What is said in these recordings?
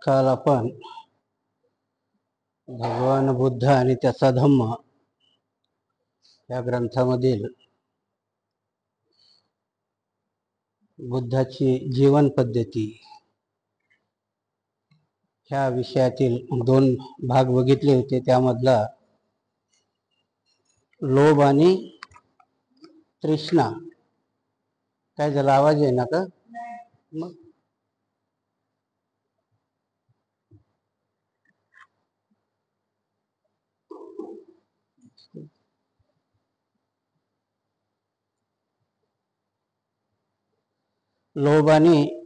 काल आपण भगवान बुद्ध आणि त्याचा धम्म या ग्रंथामधील बुद्धाची जीवन पद्धती ह्या विषयातील 2 भाग बघितले होते। त्यामधला लोभ आणि तृष्णा काय झाला, आवाज आहे ना का? मग लोभ आणि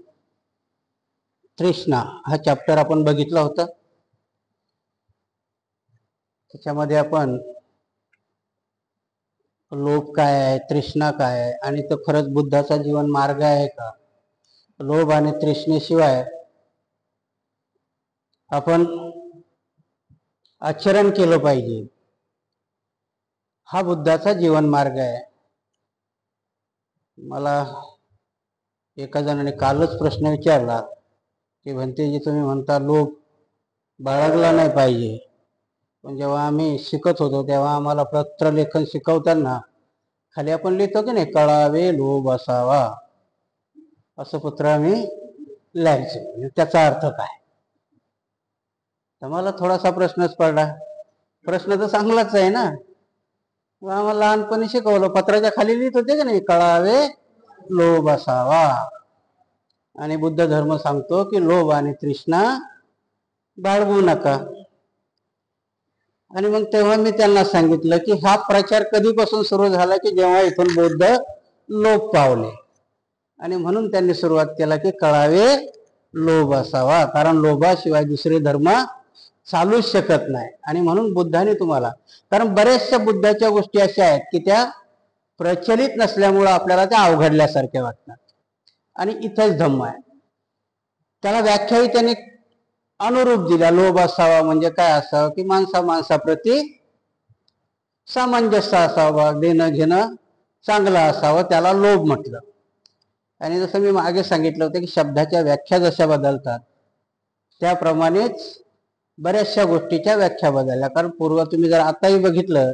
तृष्णा हा चॅप्टर आपण बघितला होता। त्याच्यामध्ये आपण लोभ काय आहे, तृष्णा काय आहे आणि तो खरंच बुद्धाचा जीवन मार्ग आहे का, लोभ आणि तृष्णेशिवाय आपण आचरण केलं पाहिजे, हा बुद्धाचा जीवन मार्ग आहे। मला एका जणाने कालच प्रश्न विचारला की भंतेजी तुम्ही म्हणता लोभ बाळगला नाही पाहिजे, पण जेव्हा आम्ही शिकत होतो तेव्हा आम्हाला पत्रलेखन शिकवताना खाली आपण लिहितो की नाही, कळावे लोभ असावा, असं पत्र आम्ही लिहायचो। त्याचा अर्थ काय? तर मला थोडासा प्रश्नच पडला। प्रश्न तर चांगलाच आहे ना, आम्हाला लहानपणी शिकवलं, पत्राच्या खाली लिहित होते की नाही, कळावे लोभ असावा। आणि बुद्ध धर्म सांगतो की लोभ आणि तृष्णा बाळगू नका। आणि मग तेव्हा मी त्यांना सांगितलं की हा प्रचार कधीपासून सुरू झाला की जेव्हा इथून बौद्ध लोप पावले, आणि म्हणून त्यांनी सुरुवात केला की कळावे लोभ असावा, कारण लोभाशिवाय दुसरे धर्म चालूच शकत नाही। आणि म्हणून बुद्धाने तुम्हाला, कारण बरेचशा बुद्धाच्या गोष्टी अशा आहेत की त्या प्रचलित नसल्यामुळं आपल्याला त्या अवघडल्यासारख्या वाटतात, आणि इथंच धम्म आहे। त्याला व्याख्याही त्यांनी अनुरूप दिल्या। लोभ असावा म्हणजे काय असावं की माणसाप्रती सामंजस्य असावं, देणं घेणं चांगलं असावं, त्याला लोभ म्हटलं। आणि जसं मी मागे सांगितलं होतं की शब्दाच्या व्याख्या जशा बदलतात त्याप्रमाणेच बऱ्याचशा गोष्टीच्या व्याख्या बदलल्या। कारण पूर्व तुम्ही जर आताही बघितलं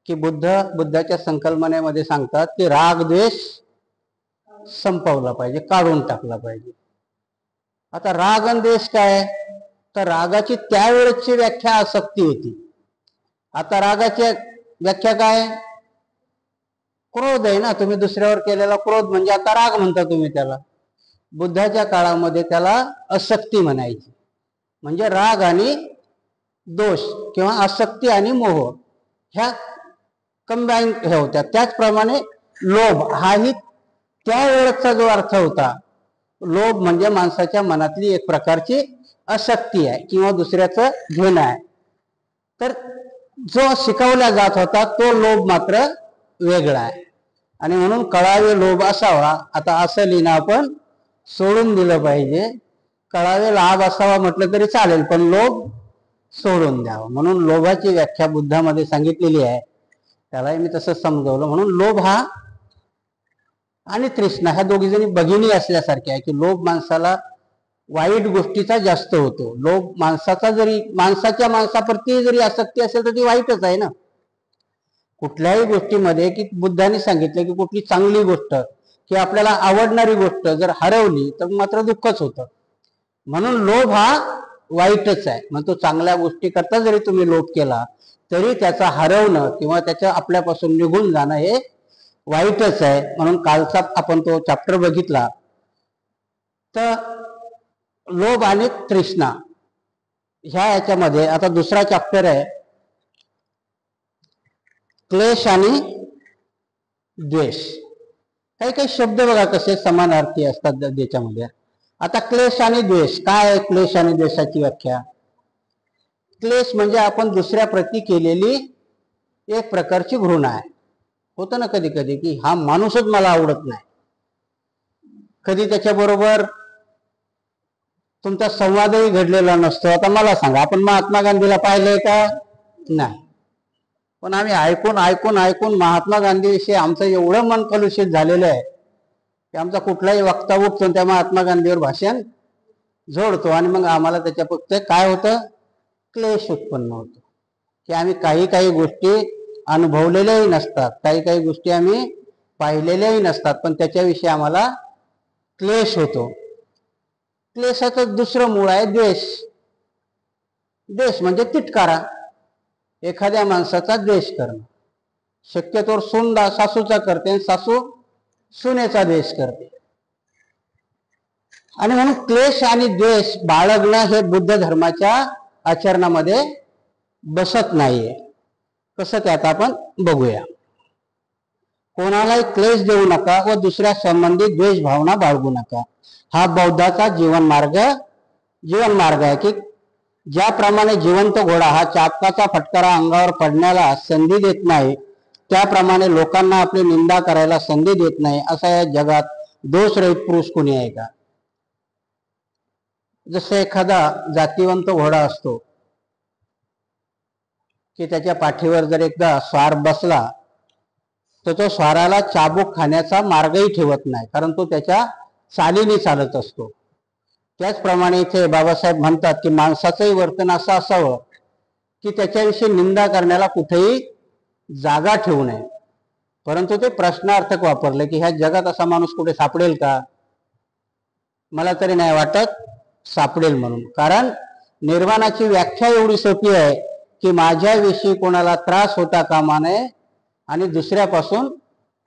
की बुद्धाच्या संकल्पनेमध्ये सांगतात की राग द्वेष संपवला पाहिजे, काढून टाकला पाहिजे। आता राग आणि द्वेष काय, तर रागाची त्यावेळेची व्याख्या आसक्ती होती, आता रागाची व्याख्या काय, क्रोध आहे ना, तुम्ही दुसऱ्यावर केलेला क्रोध म्हणजे आता राग म्हणता तुम्ही त्याला। बुद्धाच्या काळामध्ये त्याला आसक्ती म्हणायची, म्हणजे राग आणि दोष किंवा आसक्ती आणि मोह ह्या कंबाईन हे होत्या। त्याचप्रमाणे लोभ हाही त्यावेळेचा जो अर्थ होता, लोभ म्हणजे माणसाच्या मनातली एक प्रकारची आसक्ती आहे किंवा दुसऱ्याचं घेणं आहे। तर जो शिकवला जात होता तो लोभ मात्र वेगळा आहे, आणि म्हणून कळावे लोभ असावा। आता असं लिहिणं आपण सोडून दिलं पाहिजे, कळावे लाभ असावा म्हटलं तरी चालेल, पण लोभ सोडून द्यावं। म्हणून लोभाची व्याख्या बुद्धामध्ये सांगितलेली आहे, त्यालाही मी तसं समजवलं। म्हणून लोभ हा आणि तृष्णा ह्या दोघी जणी भगिनी असल्यासारखे आहे की लोभ माणसाला वाईट गोष्टीचा जास्त होतो। लोभ माणसाप्रती जरी आसक्ती असेल तर ती वाईटच आहे ना। कुठल्याही गोष्टीमध्ये की बुद्धाने सांगितलं की कुठली चांगली गोष्ट की आपल्याला आवडणारी गोष्ट जर हरवली तर मात्र दुःखच होतं। म्हणून लोभ हा वाईटच आहे। मग तो चांगल्या गोष्टी करता जरी तुम्ही लोभ केला तरी त्याचा हरवणं किंवा त्याच्या आपल्यापासून निघून जाणं हे वाईटच आहे। म्हणून कालचा आपण तो चॅप्टर बघितला तर लोभ आणि तृष्णा ह्या याच्यामध्ये आता दुसरा चॅप्टर आहे क्लेश आणि द्वेष। काही काही शब्द बघा कसे समानार्थी असतात त्याच्यामध्ये। आता क्लेश आणि द्वेष काय आहे, क्लेश आणि द्वेषाची व्याख्या, क्लेश म्हणजे आपण दुसऱ्या प्रती केलेली एक प्रकारची घृणा आहे। होतं ना कधी कधी की हा माणूसच मला आवडत नाही, कधी त्याच्याबरोबर तुमचा संवादही घडलेला नसतो। आता मला सांगा, आपण महात्मा गांधीला पाहिलंय का? नाही, पण आम्ही ऐकून ऐकून ऐकून महात्मा गांधीविषयी आमचं एवढं मन कलुषित झालेलं आहे की आमचा कुठलाही वक्ता उठतो त्या महात्मा गांधीवर भाषण जोडतो आणि मग आम्हाला त्याच्या फक्त काय होतं, क्लेश उत्पन्न होतो, की आम्ही काही काही गोष्टी अनुभवलेल्याही नसतात, काही काही गोष्टी आम्ही पाहिलेल्याही नसतात, पण त्याच्याविषयी आम्हाला क्लेश होतो. क्लेशाचं दुसरं मूळ आहे द्वेष. द्वेष म्हणजे तिटकारा, एखाद्या माणसाचा द्वेष करणं. शक्यतोवर सून सासूचा करते आणि सासू सुनेचा द्वेष करते. आणि म्हणून क्लेश आणि द्वेष बाळगणं हे बुद्ध धर्माच्या आचरणामध्ये बसत नाहीये. कसं ते आता आपण बघूया. कोणालाही क्लेश देऊ नका व दुसऱ्या संबंधी द्वेष भावना बाळगू नका. हा बौद्धाचा जीवन मार्ग आहे, की ज्याप्रमाणे जिवंत घोडा हा चाबकाचा फटकारा अंगावर पडण्याला संधी देत नाही, त्याप्रमाणे लोकांना आपली निंदा करायला संधी देत नाही. असा या जगात दोषरहित पुरुष कोणी आहे का? जसं एखादा जातीवंत घोडा असतो की त्याच्या पाठीवर जर एकदा स्वार बसला तर तो स्वाराला चाबूक खाण्याचा मार्गही ठेवत नाही, कारण तो त्याच्या चालीने चालत असतो. त्याचप्रमाणे इथे बाबासाहेब म्हणतात की माणसाचंही वर्तन असं असावं की त्याच्याविषयी निंदा करण्याला कुठेही जागा ठेवू नये. परंतु ते प्रश्नार्थक वापरले की ह्या जगात असा माणूस कुठे सापडेल का? मला तरी नाही वाटत सापडेल म्हणून. कारण निर्वाणाची व्याख्या एवढी सोपी आहे की माझ्याविषयी कोणाला त्रास होता कामा नये आणि दुसऱ्यापासून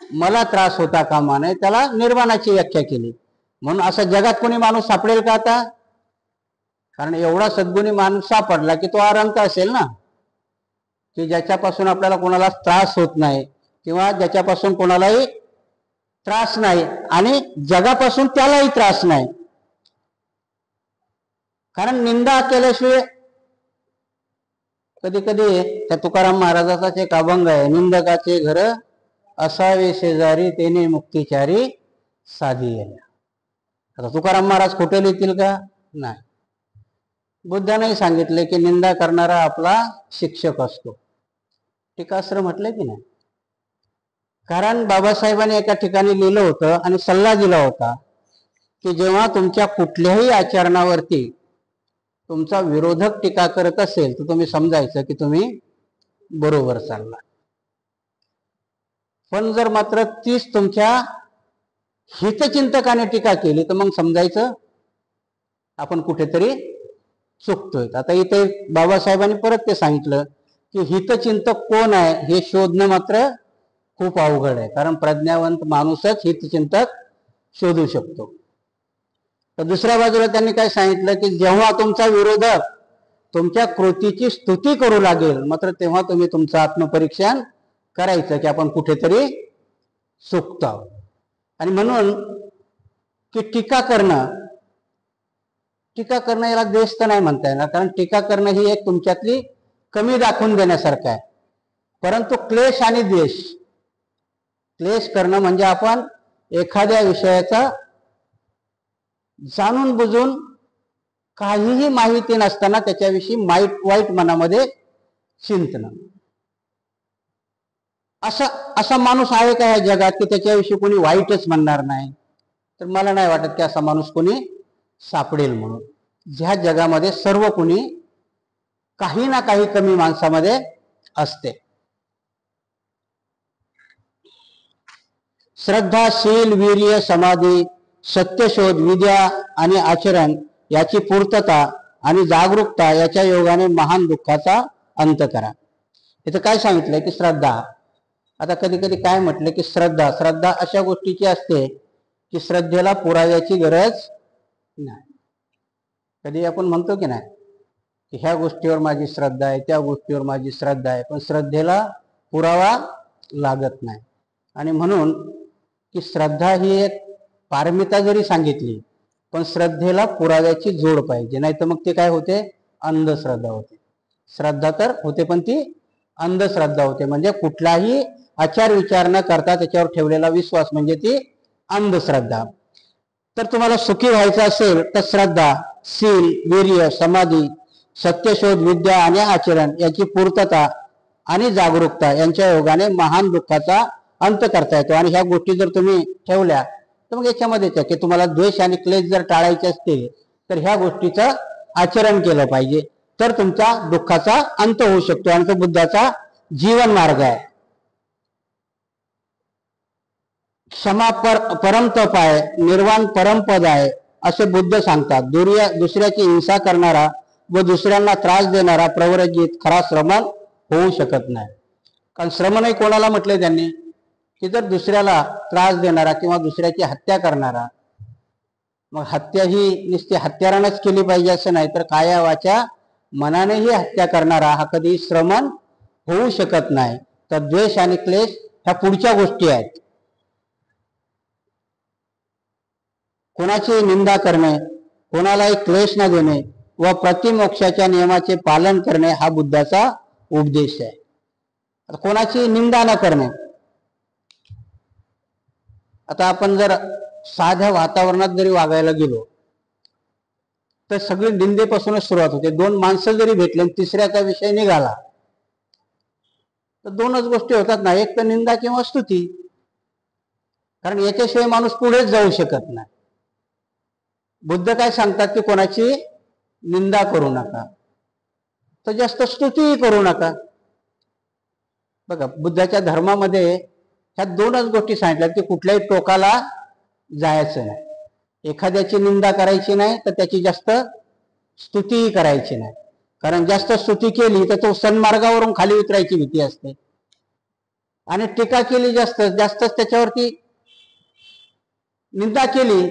मला त्रास होता कामा नये, त्याला निर्वाणाची व्याख्या केली. म्हणून असं जगात कोणी माणूस सापडेल का आता? कारण एवढा सद्गुणी माणूस सापडला की तो अरंत असेल ना, की ज्याच्यापासून आपल्याला कोणाला त्रास होत नाही किंवा ज्याच्यापासून कोणालाही त्रास नाही आणि जगापासून त्यालाही त्रास नाही. कारण निंदा केल्याशिवाय कधी कधी त्या तुकाराम महाराजाचाच एक अभंग आहे, निंदकाचे घर असावे शेजारी तेने मुक्तिचारी साधी गेल्या. आता तुकाराम महाराज खोटे लिहितील का? नाही. बुद्धाने सांगितले की निंदा करणारा आपला शिक्षक असतो. टीकास्त्र म्हटले की नाही. कारण बाबासाहेबांनी एका ठिकाणी लिहिलं होतं आणि सल्ला दिला होता की जेव्हा तुमच्या कुठल्याही आचरणावरती तुमचा विरोधक टीका करत असेल तर तुम्ही समजायचं की तुम्ही बरोबर चालला. पण जर मात्र तीच तुमच्या हितचिंतकाने टीका केली तर मग समजायचं आपण कुठेतरी चुकतोय. आता इथे बाबासाहेबांनी परत ते सांगितलं की हितचिंतक कोण आहे हे शोधणं मात्र खूप अवघड आहे, कारण प्रज्ञावंत माणूसच हितचिंतक शोधू शकतो. तर दुसऱ्या बाजूला त्यांनी काय सांगितलं की जेव्हा तुमचा विरोधक तुमच्या कृतीची स्तुती करू लागेल मात्र तेव्हा तुम्ही तुमचं आत्मपरीक्षण करायचं की आपण कुठेतरी चुकतो आहोत. आणि म्हणून की टीका करणं याला द्वेष तर नाही म्हणता येणार, कारण टीका करणं ही एक तुमच्यातली कमी दाखवून देण्यासारखं आहे. परंतु क्लेश आणि द्वेष, क्लेश करणं म्हणजे आपण एखाद्या विषयाचा जाणून बुजून काहीही माहिती नसताना त्याच्याविषयी वाईट मनामध्ये चिंतन. असा माणूस आहे का या जगात की त्याच्याविषयी कोणी वाईटच म्हणणार नाही? तर मला नाही वाटत की असा माणूस कोणी सापडेल म्हणून. ज्या जगामध्ये सर्व कोणी काही ना काही कमी माणसामध्ये असते. श्रद्धा, शील, वीर्य, समाधी, सत्यशोध, विद्या आणि आचरण याची पूर्तता आणि जागरूकता याच्या योगाने महान दुःखाचा अंत करा. इथं काय सांगितलंय की श्रद्धा. आता कधी कधी काय म्हटलं की श्रद्धा अशा गोष्टीची असते की श्रद्धेला पुराव्याची गरज नाही. कधी आपण म्हणतो की नाही की ह्या गोष्टीवर माझी श्रद्धा आहे, त्या गोष्टीवर माझी श्रद्धा आहे, पण श्रद्धेला पुरावा लागत नाही. आणि म्हणून की श्रद्धा ही एक पारमिता जरी सांगितली पण श्रद्धेला पुराव्याची जोड पाहिजे, नाही तर मग ते काय होते, अंधश्रद्धा होते. श्रद्धा तर होते पण ती अंधश्रद्धा होते. म्हणजे कुठलाही आचार विचार न करता त्याच्यावर ठेवलेला विश्वास म्हणजे ती अंधश्रद्धा. तर तुम्हाला सुखी व्हायचं असेल तर श्रद्धा, शील, वीर्य, समाधी, सत्यशोध, विद्या आणि आचरण याची पूर्तता आणि जागरूकता यांच्या योगाने महान दुःखाचा अंत करता येतो. आणि ह्या गोष्टी जर तुम्ही ठेवल्या तर मग याच्यामध्येच आहे की तुम्हाला द्वेष आणि क्लेश जर टाळायचे असतील तर ह्या गोष्टीचं आचरण केलं पाहिजे, तर तुमचा दुःखाचा अंत होऊ शकतो आणि तो बुद्धाचा जीवन मार्ग आहे. क्षमा परम तप आहे, निर्वाण परमपद आहे असे बुद्ध सांगतात. दुसऱ्याची हिंसा करणारा व दुसऱ्यांना त्रास देणारा प्रव्रजित खरा श्रमण होऊ शकत नाही. कारण श्रमणही कोणाला म्हटले त्यांनी की जर दुसऱ्याला त्रास देणारा किंवा दुसऱ्याची हत्या करणारा, मग हत्या ही नुसती हत्यारानंच केली पाहिजे असं नाही, तर काया वाचा मनानेही हत्या करणारा हा कधी श्रमण होऊ शकत नाही. तर द्वेष आणि क्लेश ह्या पुढच्या गोष्टी आहेत. कोणाची निंदा करणे, कोणालाही क्लेश न देणे व प्रतिमोक्षाच्या नियमाचे पालन करणे हा बुद्धाचा उपदेश आहे. कोणाची निंदा न करणे. आता आपण जर साध्या वातावरणात जरी वागायला गेलो तर सगळी निंदेपासूनच सुरुवात होते. दोन माणसं जरी भेटले आणि तिसऱ्याचा विषय निघाला तर दोनच गोष्टी होतात ना, एक तर निंदा किंवा स्तुती. कारण याच्याशिवाय माणूस पुढेच जाऊ शकत नाही. बुद्ध काय सांगतात की कोणाची निंदा करू नका, तर जास्त स्तुतीही करू नका. बघा, बुद्धाच्या धर्मामध्ये ह्या दोनच गोष्टी सांगितल्यात की कुठल्याही टोकाला जायचं नाही, एखाद्याची निंदा करायची नाही, तर त्याची जास्त स्तुतीही करायची नाही. कारण जास्त स्तुती केली तर तो सन्मार्गावरून खाली उतरायची भीती असते, आणि टीका केली जास्तच त्याच्यावरती निंदा केली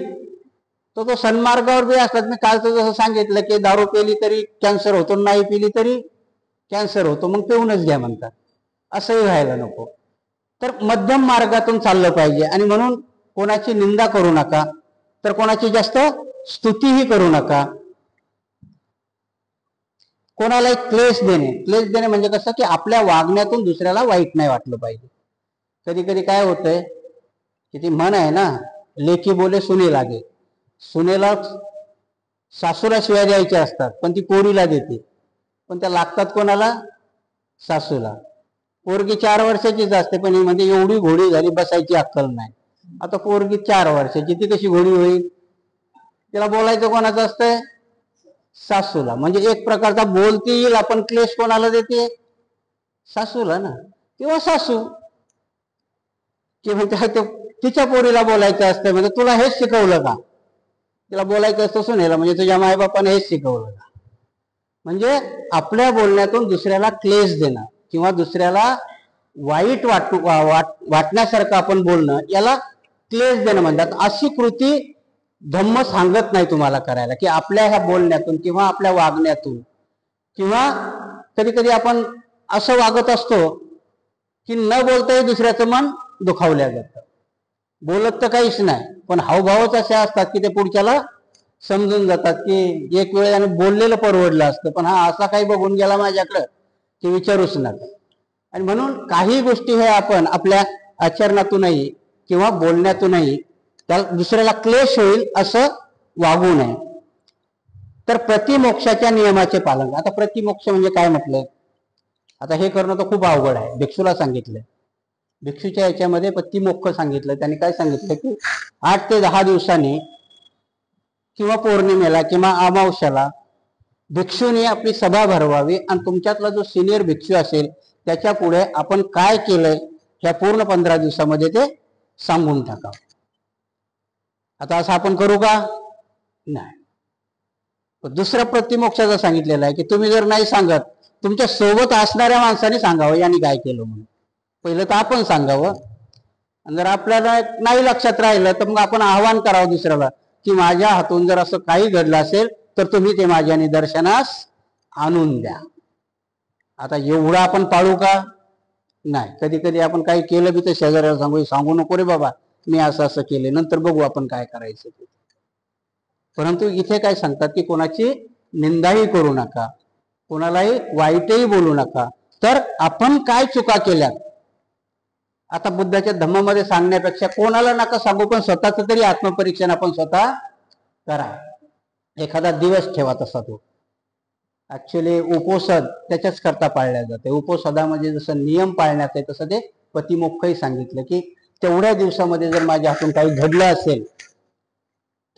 तर तो सन्मार्गावर बी असतात. मी कालचं जसं सांगितलं की दारू पिली तरी कॅन्सर होतो, नाही पिली तरी कॅन्सर होतो, मग पिऊनच घ्या म्हणतात. असंही व्हायला नको. तर मध्यम मार्गातून चाललं पाहिजे. आणि म्हणून कोणाची निंदा करू नका, तर कोणाची जास्त स्तुतीही करू नका. कोणालाही क्लेश देणे म्हणजे कसं की आपल्या वागण्यातून दुसऱ्याला वाईट नाही वाटलं पाहिजे. कधी कधी काय होतंय की ती म्हण आहे ना, लेकी बोले सुने लागे. सुनेला सासूला शिव्या द्यायच्या असतात पण ती पोरीला देते, पण त्या लागतात कोणाला? सासूला. पोरगी 4 वर्षाचीच असते पण ही म्हणजे एवढी घोडी झाली बसायची अक्कल नाही. आता पोरगी 4 वर्षाची, ती कशी घोडी होईल? तिला बोलायचं कोणाचं असतंय? सासूला. म्हणजे एक प्रकारचा बोलती येईल आपण क्लेश कोणाला देते? सासूला ना. किंवा सासू की म्हणजे तिच्या पोरीला बोलायचं असतं, म्हणजे तुला हेच शिकवलं का? तिला बोलायचं असतं सुनेला, म्हणजे तुझ्या मायबापाने हेच शिकवलं का? म्हणजे आपल्या बोलण्यातून दुसऱ्याला क्लेश देणं किंवा दुसऱ्याला वाईट वाटण्यासारखं आपण बोलणं, याला क्लेश देणं म्हणतात. अशी कृती धम्म सांगत नाही तुम्हाला करायला, की आपल्या ह्या बोलण्यातून किंवा आपल्या वागण्यातून, किंवा कधी कधी आपण असं वागत असतो की न बोलताही दुसऱ्याचं मन दुखावल्या जातं. बोलत तर काहीच नाही, पण हावभावच असे असतात की ते पुढच्याला समजून जातात की एक वेळ आणि बोललेलं परवडलं असतं, पण हा असा काही बघून गेला माझ्याकडं की विचारूच नका. आणि म्हणून काही गोष्टी हे आपण आपल्या आचरणातूनही किंवा बोलण्यातूनही त्याला दुसऱ्याला क्लेश होईल असं वागू नये. तर प्रतिमोक्षाच्या नियमाचे पालन. आता प्रतिमोक्ष म्हणजे काय म्हटलंय? आता हे करणं तर खूप अवघड आहे. भिक्षूला सांगितलंय, भिक्षूच्या याच्यामध्ये प्रतिमोक्ष सांगितलं. त्यांनी काय सांगितलं की 8 ते 10 दिवसांनी किंवा पौर्णिमेला किंवा अमावस्याला भिक्षूने आपली सभा भरवावी आणि तुमच्यातला जो सिनियर भिक्षू असेल त्याच्या पुढे आपण काय केलंय ह्या पूर्ण 15 दिवसामध्ये ते सांगून टाका. आता असं आपण करू का? नाही. दुसऱ्या प्रतिमोक्षाचं सांगितलेलं आहे की तुम्ही जर नाही सांगत, तुमच्या सोबत असणाऱ्या माणसाने सांगावं यांनी काय केलं म्हणून. पहिलं तर आपण सांगावं, आणि जर आपल्याला नाही लक्षात राहिलं तर मग आपण आव्हान करावं दुसऱ्याला की माझ्या हातून जर असं काही घडलं असेल तर तुम्ही ते माझ्या निदर्शनास आणून द्या. आता एवढं आपण पाळू का? नाही. कधी कधी आपण काही केलं बी तर शेजाऱ्याला सांगू नको रे बाबा मी असं असं केले, नंतर बघू आपण काय करायचं ते. परंतु इथे काय सांगतात की कोणाची निंदाही करू नका, कोणालाही वाईटही बोलू नका. तर आपण काय चुका केल्या, आता बुद्धाच्या धम्मामध्ये सांगण्यापेक्षा कोणाला नका सांगू, पण स्वतःच तरी आत्मपरीक्षण आपण स्वतः करा. एखादा दिवस ठेवा तसा तो. ऍक्च्युली उपोषद त्याच्याच करता पाळल्या जाते. उपोषदामध्ये जसं नियम पाळण्यात आहे तसं ते प्रतिमोक्षही सांगितलं की तेवढ्या दिवसामध्ये जर माझ्या हातून काही घडलं असेल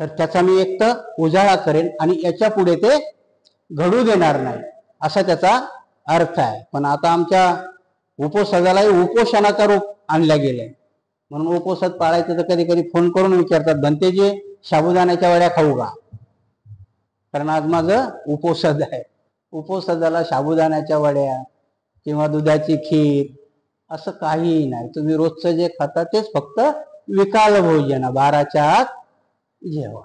तर त्याचा मी एक तर उजाळा करेन आणि याच्या पुढे ते घडू देणार नाही, असा त्याचा अर्थ आहे. पण आता आमच्या उपोषणालाही उपोषणाचा रूप आणला गेलाय. म्हणून उपोषण पाळायचं तर कधी कधी फोन करून विचारतात, भंतेजी साबुदाण्याच्या वड्या खाऊ का? कारण आज माझं उपोषण आहे. उपोषणाला साबुदाण्याच्या वड्या किंवा दुधाची खीर असं काहीही नाही. तुम्ही रोजचं जे खाता तेच फक्त विकाल भोजन, 12च्या आत जेवा,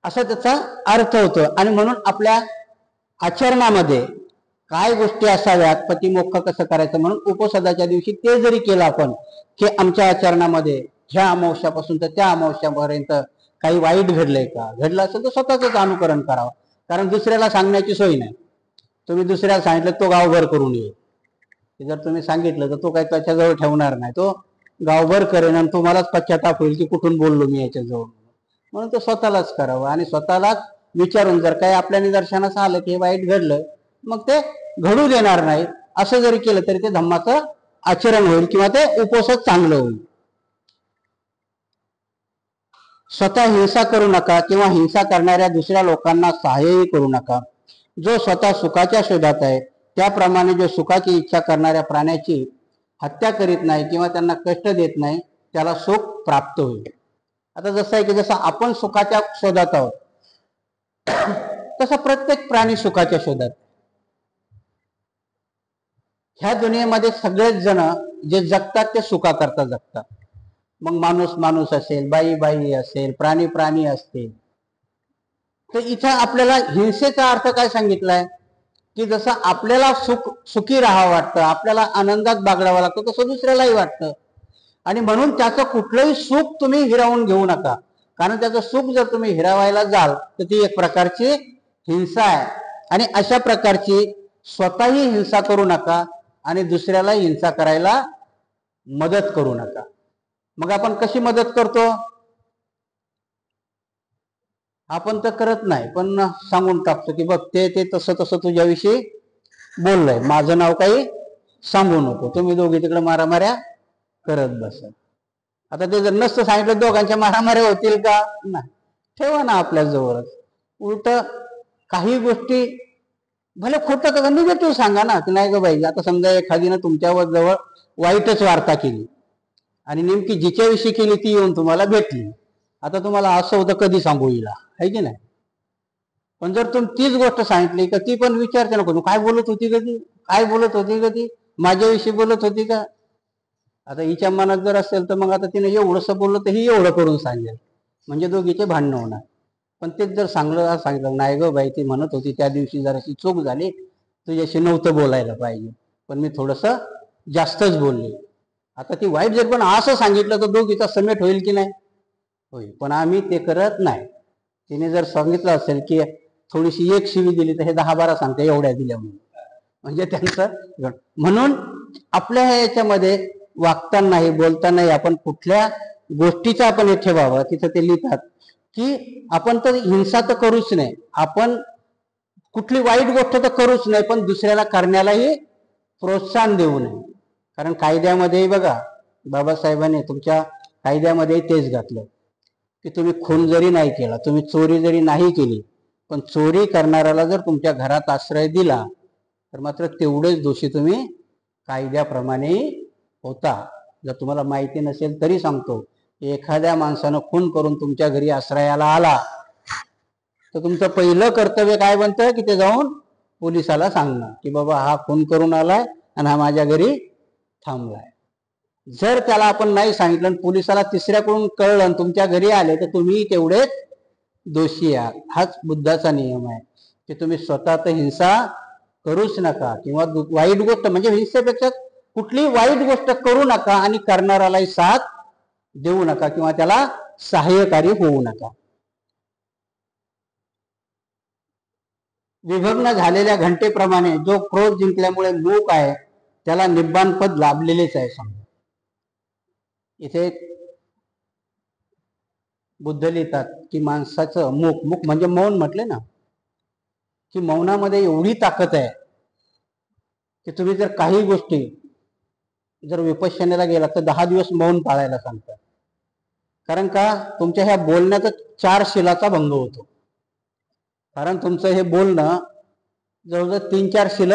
असा त्याचा अर्थ होतो. आणि म्हणून आपल्या आचरणामध्ये काय गोष्टी असाव्यात, पतिमोक्ष कसं करायचं, म्हणून उपसदाच्या दिवशी ते जरी केलं आपण, की आमच्या आचरणामध्ये ह्या अमावस्यापासून तर त्या अमावस्यापर्यंत काही वाईट घडलंय का, घडलं असेल तर स्वतःच अनुकरण करावं. कारण दुसऱ्याला सांगण्याची सोय नाही. तुम्ही दुसऱ्याला सांगितलं तो गावभर करून येईल. जर तुम्ही सांगितलं तर तो काही त्याच्याजवळ ठेवणार नाही, तो गावभर करेन आणि तुम्हालाच पश्चाताप होईल की कुठून बोललो मी याच्याजवळ. म्हणून तो स्वतःलाच करावं आणि स्वतःलाच विचारून, जर काही आपल्या निदर्शनास आलं की वाईट घडलं, मग ते घडू देणार नाही. असं जरी केलं तरी ते धम्माचं आचरण होईल किंवा ते उपोषण चांगलं होईल. स्वतः हिंसा करू नका किंवा हिंसा करणाऱ्या दुसऱ्या लोकांना सहाय्यही करू नका. जो स्वतः सुखाच्या शोधात आहे, त्याप्रमाणे जो सुखाची इच्छा करणाऱ्या प्राण्याची हत्या करीत नाही किंवा त्यांना कष्ट देत नाही, त्याला सुख प्राप्त होईल. आता जसं आहे की जसं आपण सुखाच्या शोधात आहोत, तसं प्रत्येक प्राणी सुखाच्या शोधात. ह्या दुनियेमध्ये सगळेच जण जे जगतात ते सुखाकरता जगतात. मग माणूस माणूस असेल, बाई बाई असेल, प्राणी प्राणी असतील. तर इथं आपल्याला हिंसेचा अर्थ काय सांगितलाय, की जसं आपल्याला सुखी राहावं वाटतं, आपल्याला आनंदात बागडावं लागतं, तसं दुसऱ्यालाही वाटतं. आणि म्हणून त्याचं कुठलंही सुख तुम्ही हिरावून घेऊ नका. कारण त्याचं सुख जर तुम्ही हिरावायला जाल तर ती एक प्रकारची हिंसा आहे. आणि अशा प्रकारची स्वतःही हिंसा करू नका आणि दुसऱ्याला हिंसा करायला मदत करू नका. मग आपण कशी मदत करतो? आपण तर करत नाही, पण सांगून टाकतो की बघ ते तसं तसं तुझ्याविषयी बोललंय, माझं नाव काही सांगू नको, तुम्ही दोघी तिकडे मारामाऱ्या करत बस. आता ते जर नसतं सांगितलं दोघांच्या मारामाऱ्या होतील का? नाही. ठेवा ना आपल्या जवळच. उलट काही गोष्टी भले खोटं का निगेटिव्ह सांगा ना, की नाही ग बाई, आता समजा एखादीनं तुमच्यावर जवळ वाईटच वार्ता केली आणि नेमकी जिच्याविषयी केली ती येऊन तुम्हाला भेटली. आता तुम्हाला असं होतं कधी सांगू हिला, आहे की नाही? पण जर तुम्ही तीच गोष्ट सांगितली का ती पण विचारते नको, काय बोलत होती कधी, काय बोलत होती कधी, माझ्याविषयी बोलत होती का? आता हिच्या मनात जर असेल तर मग आता तिने एवढंसं बोललं तर ही एवढं करून सांगेल, म्हणजे दोघीचे भांडणं होणार. पण तेच जर सांगितलं नाही ग बाई, ती म्हणत होती त्या दिवशी जराशी चूक झाली, तुझ्याशी नव्हतं बोलायला पाहिजे, पण मी थोडंसं जास्तच बोलले. आता ती वाईट जर पण असं सांगितलं तर दोघीचा समेट होईल की नाही? होईल. पण आम्ही ते करत नाही. तिने जर सांगितलं असेल की थोडीशी एक शिवी दिली तर हे 10-12 सांगते एवढ्या दिल्या म्हणून, म्हणजे त्यांचं. म्हणून आपल्या याच्यामध्ये वागतानाही बोलतानाही आपण कुठल्या गोष्टीचं आपण हे ठेवावं. तिथं ते लिहितात की आपण तर हिंसा तर करूच नाही, आपण कुठली वाईट गोष्ट तर करूच नाही, पण दुसऱ्याला करण्यालाही प्रोत्साहन देऊ नये. कारण कायद्यामध्ये बघा, बाबासाहेबांनी तुमच्या कायद्यामध्ये तेच घातलं की तुम्ही खून जरी नाही केला, तुम्ही चोरी जरी नाही केली, पण चोरी करणाऱ्याला जर तुमच्या घरात आश्रय दिला तर मात्र तेवढेच दोषी तुम्ही कायद्याप्रमाणे होता. जर तुम्हाला माहिती नसेल तरी सांगतो, एखाद्या माणसानं खून करून तुमच्या घरी आश्रयाला आला तर तुमचं पहिलं कर्तव्य काय बनतं की ते जाऊन पोलिसाला सांगणं की बाबा हा खून करून आलाय आणि हा माझ्या घरी थांबलाय. जर त्याला आपण नाही सांगितलं आणि पोलिसाला तिसऱ्याकडून कळलं आणि तुमच्या घरी आले तर तुम्ही तेवढेच दोषी आहात. हाच बुद्धाचा नियम आहे की तुम्ही स्वतः तर हिंसा करूच नका किंवा वाईट गोष्ट, म्हणजे हिंसेपेक्षा कुठली वाईट गोष्ट करू नका आणि करणाऱ्यालाही साथ देऊ नका किंवा त्याला सहाय्यकारी होऊ नका. विभग्न झालेल्या घंटेप्रमाणे जो क्रोध जिंकल्यामुळे मूक आहे त्याला निब्बाण पद लाभलेलेच आहे. समजा इथे बुद्ध लिहितात की माणसाचं मूक म्हणजे मौन म्हटले ना, की मौनामध्ये एवढी ताकद आहे की तुम्ही जर काही गोष्टी जर विपश्यनेला गेला तर 10 दिवस मौन पाळायला सांगतात. कारण का तुमच्या ह्या बोलण्याचा 4 शिलाचा भंग होतो. कारण तुमचं हे बोलणं जवळजवळ 3-4 शिल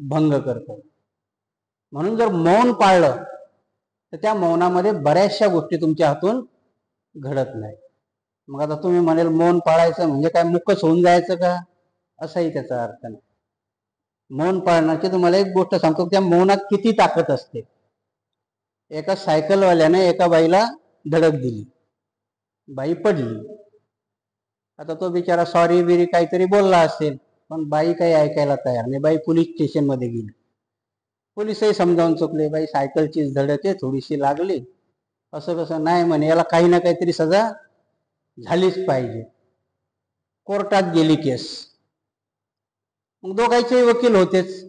भंग करतं. म्हणून जर मौन पाळलं तर त्या मौनामध्ये बऱ्याचशा गोष्टी तुमच्या हातून घडत नाही. मग आता तुम्ही म्हणाल मौन पाळायचं म्हणजे काय मुकच होऊन जायचं का? असाही त्याचा अर्थ नाही. मौन पाळण्याची तुम्हाला एक गोष्ट सांगतो, त्या मौनात किती ताकद असते. एका सायकलवाल्याने एका बाईला धडक दिली, बाई पडली. आता तो बिचारा सॉरी बिरी काहीतरी बोलला असेल, पण बाई काही ऐकायला तयार नाही. बाई पोलीस स्टेशन मध्ये गेली. पोलीसही समजावून चुकले, बाई सायकलचीच धडक आहे, थोडीशी लागली, असं कसं नाही म्हणे, याला काही ना काहीतरी सजा झालीच पाहिजे. कोर्टात गेली केस. मग दोघांचेही वकील होतेच.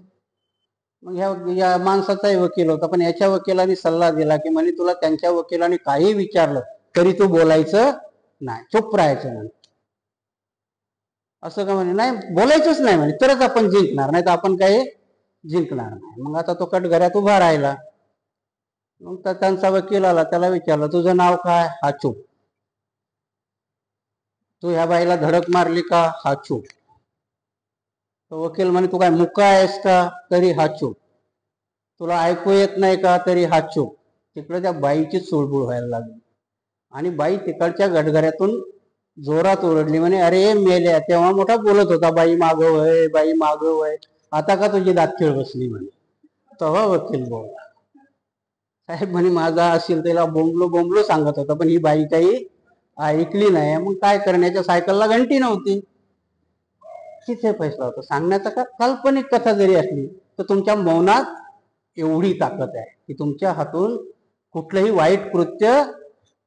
मग या माणसाचाही वकील होता, पण याच्या वकिलांनी सल्ला दिला की म्हणे तुला त्यांच्या वकिलांनी काही विचारलं तरी तू बोलायचं नाही, चुप राहायचं म्हणे. असं का म्हणे? नाही बोलायचंच नाही म्हणे, तरच आपण जिंकणार, नाही तर आपण काही जिंकणार नाही. मग आता तो कटघऱ्यात उभा राहिला. मग त्यांचा वकील आला, त्याला विचारलं तुझं नाव काय? हा चूप. तू ह्या बाईला धडक मारली का? हा चूप. तो वकील म्हणे तू काय मुका आहेस का? तरी हा चूप. तुला ऐकू येत नाही का? तरी हा चूप. तिकडे त्या बाईची चुळबुळ व्हायला लागली आणि बाई तिकडच्या गटघऱ्यातून जोरात ओरडली, म्हणे अरे मेल्या, तेव्हा मोठा बोलत होता बाई मागव वय, बाई मागव वय, आता का तुझी दातखिळ बसली म्हणे. तेव्हा वकील बोलला, साहेब म्हणे माझा असेल त्याला बोंबलो बोंबलो सांगत होता, पण ही बाई काही ऐकली नाही. मग काय करण्याच्या, सायकलला घंटी नव्हती. तिथे फैसला होता. सांगण्याचा का काल्पनिक कथा जरी असली तर तुमच्या मौनात एवढी ताकद आहे की तुमच्या हातून कुठलंही वाईट कृत्य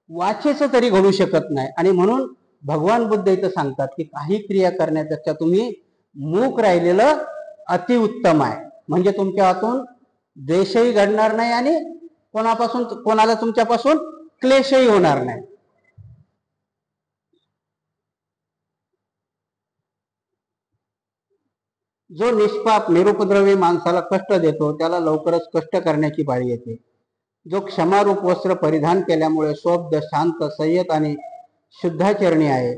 वाचेचं तरी घडू शकत नाही. आणि म्हणून भगवान बुद्ध इथं सांगतात की काही क्रिया करण्यापेक्षा तुम्ही मूक राहिलेलं अतिउत्तम आहे. म्हणजे तुमच्या हातून द्वेषही घडणार नाही आणि कोणाला तुमच्यापासून क्लेशही होणार नाही. जो निष्पाप निरुपद्रवी माणसाला कष्ट देतो त्याला लवकरच कष्ट करण्याची पाळी येते. जो क्षमारूप वस्त्र परिधान केल्यामुळे शोभद, शांत, संयत आणि शुद्धाचरणी आहे,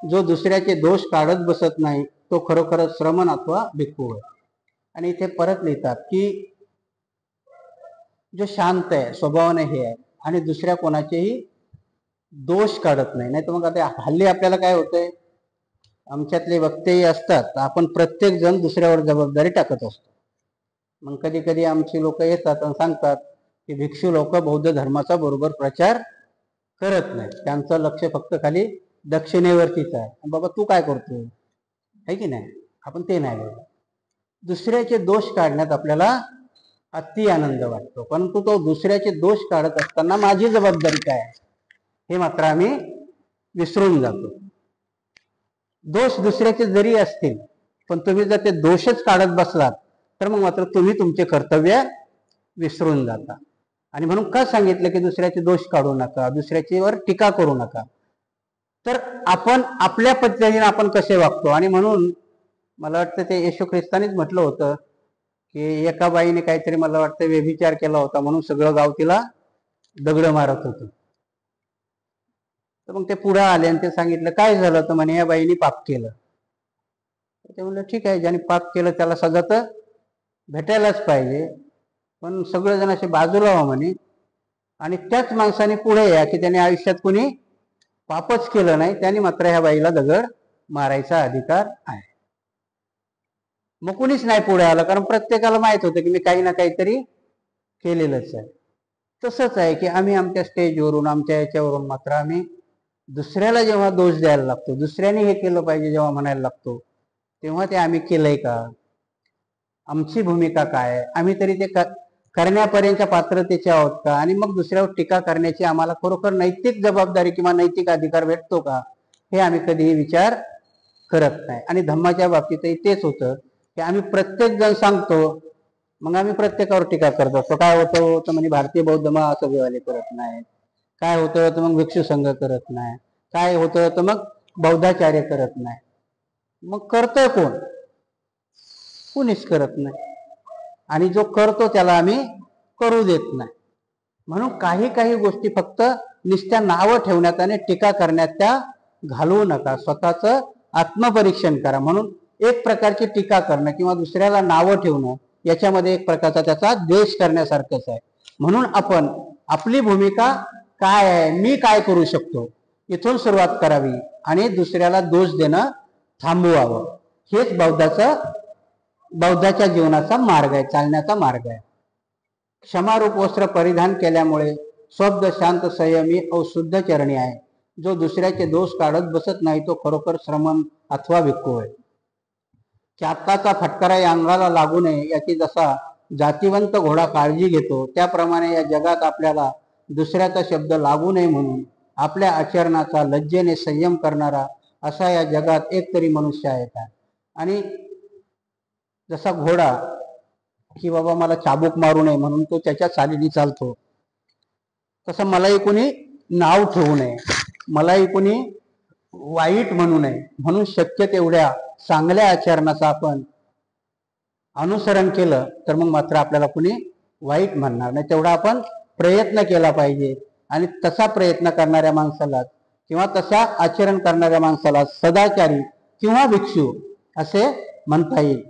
जो दुसऱ्याचे दोष काढत बसत नाही, तो खरोखरच श्रमण अथवा भिक्खू होय. आणि इथे परत लिहितात की जो शांत आहे स्वभावाने हे आहे आणि दुसऱ्या कोणाचेही दोष काढत नाही. नाही तर मग आता हल्ली आपल्याला काय होतंय, आमच्यातले वक्तेही असतात, आपण प्रत्येक जण दुसऱ्यावर जबाबदारी टाकत असतो. मग कधी कधी आमची लोक येतात आणि सांगतात की भिक्षू लोक बौद्ध धर्माचा बरोबर प्रचार करत नाही, त्यांचं लक्ष फक्त खाली दक्षिणेवरतीच आहे. बाबा तू काय करतो आहे की नाही, आपण ते नाही बघा. दुसऱ्याचे दोष काढण्यात आपल्याला अति आनंद वाटतो, परंतु तो दुसऱ्याचे दोष काढत असताना माझी जबाबदारी काय हे मात्र आम्ही विसरून जातो. दोष दुसऱ्याचे जरी असतील पण तुम्ही जर ते दोषच काढत बसलात तर मग मात्र तुम्ही तुमचे कर्तव्य विसरून जाता. आणि म्हणून का सांगितलं की दुसऱ्याचे दोष काढू नका, दुसऱ्याच्यावर टीका करू नका, तर आपण आपल्या पद्धतीने आपण कसे वागतो. आणि म्हणून मला वाटतं ते येशू ख्रिस्तानीच म्हटलं होतं की एका बाईने काहीतरी मला वाटतं व्यभिचार केला होता म्हणून सगळं गाव तिला दगड मारत होतं. तर मग ते पुढे आले आणि ते सांगितलं काय झालं, तर म्हणे या बाईने पाप केलं. ते म्हणलं ठीक आहे, ज्याने पाप केलं त्याला सजा तर भेटायलाच पाहिजे, पण सगळेजण असे बाजूला व्हा म्हणे आणि त्याच माणसाने पुढे या की त्याने आयुष्यात कोणी पापच केलं नाही, त्याने मात्र ह्या बाईला दगड मारायचा अधिकार आहे. मग कुणीच नाही पुढे आलं, कारण प्रत्येकाला माहित होतं की मी काही ना काहीतरी केलेलंच आहे. तसंच आहे की आम्ही आमच्या स्टेजवरून आमच्या याच्यावरून मात्र आम्ही दुसऱ्याला जेव्हा दोष द्यायला लागतो, दुसऱ्याने हे केलं पाहिजे जेव्हा म्हणायला लागतो, तेव्हा ते आम्ही केलंय का, आमची भूमिका काय आहे, आम्ही तरी ते करण्यापर्यंतच्या पात्रतेचे आहोत का, आणि मग दुसऱ्यावर टीका करण्याची आम्हाला खरोखर नैतिक जबाबदारी किंवा नैतिक अधिकार भेटतो का, हे आम्ही कधीही विचार करत नाही. आणि धम्माच्या बाबतीतही तेच होतं की आम्ही प्रत्येक जण सांगतो, मग आम्ही प्रत्येकावर टीका करत असतो. काय होतं तर म्हणजे भारतीय बौद्ध महासभेवाले करत नाही, काय होतं तर मग भिक्षू संघ करत नाही, काय होतं तर मग बौद्धाचार्य करत नाही. मग करतोय कोण? कुणीच करत नाही. आणि जो करतो त्याला आम्ही करू देत नाही. म्हणून काही काही गोष्टी फक्त नुसत्या नावं ठेवण्यात आणि टीका करण्यात त्या घालवू नका. स्वतःचं आत्मपरीक्षण करा. म्हणून एक प्रकारची टीका करणं किंवा दुसऱ्याला नावं ठेवणं याच्यामध्ये एक प्रकारचा त्याचा द्वेष करण्यासारखंच आहे. म्हणून आपण आपली भूमिका काय आहे, मी काय करू शकतो, इथून सुरुवात करावी आणि दुसऱ्याला दोष देणं थांबवावं. हेच बौद्धाच्या जीवनाचा मार्ग आहे, चालण्याचा मार्ग आहे. क्षमारूप वस्त्र परिधान केल्यामुळे शब्द शांत संयमी व शुद्ध चरणी आहे. जो दुसऱ्याचे दोष काढत बसत नाही तो खरोखर श्रमण अथवा भिक्खू आहे. चाबकाचा फटकारा या अंगाला लागू नये याची जसा जातीवंत घोडा काळजी घेतो, त्याप्रमाणे या जगात आपल्याला दुसऱ्याचा शब्द लागू नये म्हणून आपल्या आचरणाचा लज्जेने संयम करणारा असा या जगात एक तरी मनुष्य आहे का. आणि जसा घोडा की बाबा मला चाबूक मारू नये म्हणून तो त्याच्या चालीने चालतो, तसं मलाही कोणी नाव ठेवू नये, मलाही कोणी वाईट म्हणू नये. म्हणून शक्य तेवढ्या चांगल्या आचरणाचं आपण अनुसरण केलं तर मग मात्र आपल्याला कोणी वाईट म्हणणार नाही. तेवढा आपण प्रयत्न केला पाहिजे. आणि तसा प्रयत्न करणाऱ्या माणसाला किंवा तसा आचरण करणाऱ्या माणसाला सदाचारी किंवा भिक्षू असे म्हणता येईल.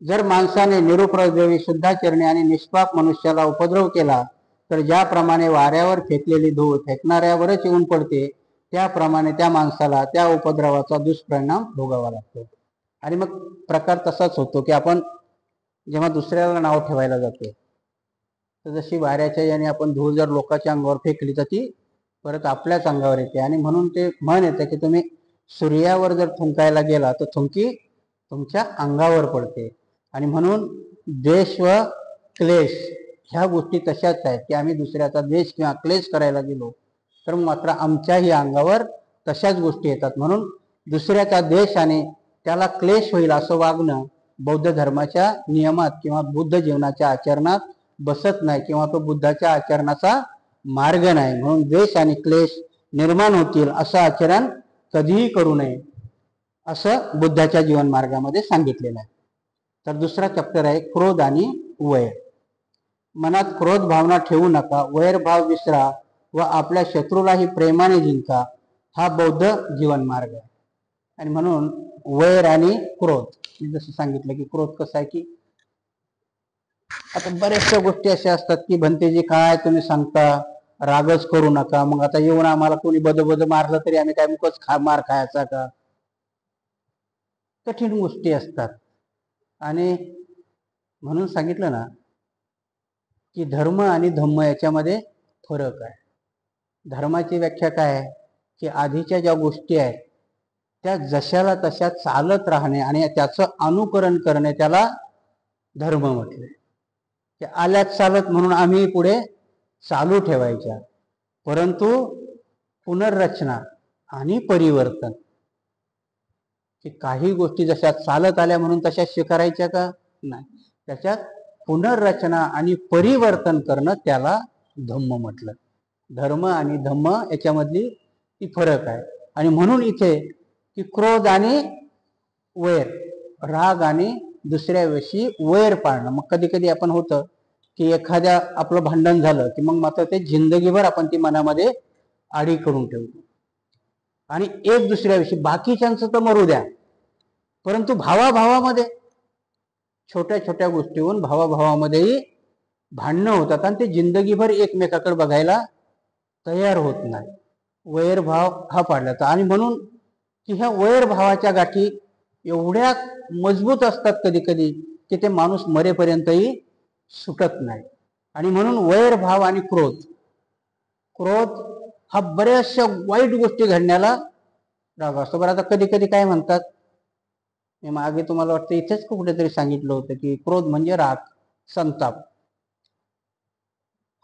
जर माणसाने निरुपद्रवी शुद्धाचरणी आणि निष्पाप मनुष्याला उपद्रव केला तर ज्याप्रमाणे वाऱ्यावर फेकलेली धूळ फेकणाऱ्यावरच येऊन पडते, त्याप्रमाणे त्या माणसाला त्या उपद्रवाचा दुष्परिणाम भोगावा लागतो. आणि मग प्रकार तसाच होतो की आपण जेव्हा दुसऱ्याला नाव ठेवायला जातो तर जशी वाऱ्याच्या याने आपण धूळ जर लोकांच्या अंगावर फेकली तर ती परत आपल्याच अंगावर येते. आणि म्हणून ते म्हण येतं की तुम्ही सूर्यावर जर थुंकायला गेला तर थुंकी तुमच्या अंगावर पडते. आणि म्हणून द्वेष व क्लेश ह्या गोष्टी तशाच आहेत की आम्ही दुसऱ्याचा द्वेष किंवा क्लेश करायला गेलो तर मात्र आमच्याही अंगावर तशाच गोष्टी येतात. म्हणून दुसऱ्याचा द्वेष आणि त्याला क्लेश होईल असं वागणं बौद्ध धर्माच्या नियमात किंवा बुद्ध जीवनाच्या आचरणात बसत नाही किंवा तो बुद्धाच्या आचरणाचा मार्ग नाही. म्हणून द्वेष आणि क्लेश निर्माण होतील असं आचरण कधीही करू नये असं बुद्धाच्या जीवन मार्गामध्ये सांगितलेलं आहे. तर दुसरा चॅप्टर आहे क्रोध आणि वैर. मनात क्रोध भावना ठेवू नका, वैर भाव विसरा व आपल्या शत्रूलाही प्रेमाने जिंका. हा बौद्ध जीवन मार्ग आहे. आणि म्हणून वैर आणि क्रोध, मी जसं सांगितलं की क्रोध कसा आहे की आता बऱ्याचशा गोष्टी अशा असतात की भंतेजी काय तुम्ही सांगता, रागच करू नका, मग आता येऊन आम्हाला कोणी बद मारलं तरी आम्ही काय मुकच मार खायचा का. कठीण गोष्टी असतात. आणि म्हणून सांगितलं ना की धर्म आणि धम्म याच्यामध्ये फरक आहे. धर्माची व्याख्या काय आहे की आधीच्या ज्या गोष्टी आहेत त्या जशाला तशा चालत राहणे आणि त्याचं अनुकरण करणे त्याला धर्म म्हटले. ते आल्यात चालत म्हणून आम्ही पुढे चालू ठेवायच्या. परंतु पुनर्रचना आणि परिवर्तन की काही गोष्टी जशा चालत आल्या म्हणून तशा स्वीकारायच्या का नाही, त्याच्यात पुनर्रचना आणि परिवर्तन करणं त्याला धम्म म्हटलं. धर्म आणि धम्म याच्यामधली ती फरक आहे. आणि म्हणून इथे की क्रोध आणि वैर, राग आणि दुसऱ्याविषयी वैर पाळणं. मग कधी कधी आपण होतं की एखाद्या आपलं भांडण झालं की मग मात्र ते जिंदगीभर आपण ती मनामध्ये आडी करून ठेवतो आणि एक दुसऱ्याविषयी बाकीच्यांचं तर मरू द्या, परंतु भावाभावामध्ये छोट्या छोट्या गोष्टीवरून भावाभावामध्येही भांडणं होतात आणि ते जिंदगीभर एकमेकाकडे बघायला तयार होत नाही. वैरभाव हा पाडला तर. आणि म्हणून की ह्या वैरभावाच्या गाठी एवढ्या मजबूत असतात कधी कधी की ते माणूस मरेपर्यंतही सुटत नाही. आणि म्हणून वैरभाव आणि क्रोध, क्रोध हा बऱ्याचशा वाईट गोष्टी घडण्याला राग असतो. बरं आता कधी कधी काय म्हणतात, मी मागे तुम्हाला वाटतं इथेच कुठेतरी सांगितलं होतं की क्रोध म्हणजे राग, संताप.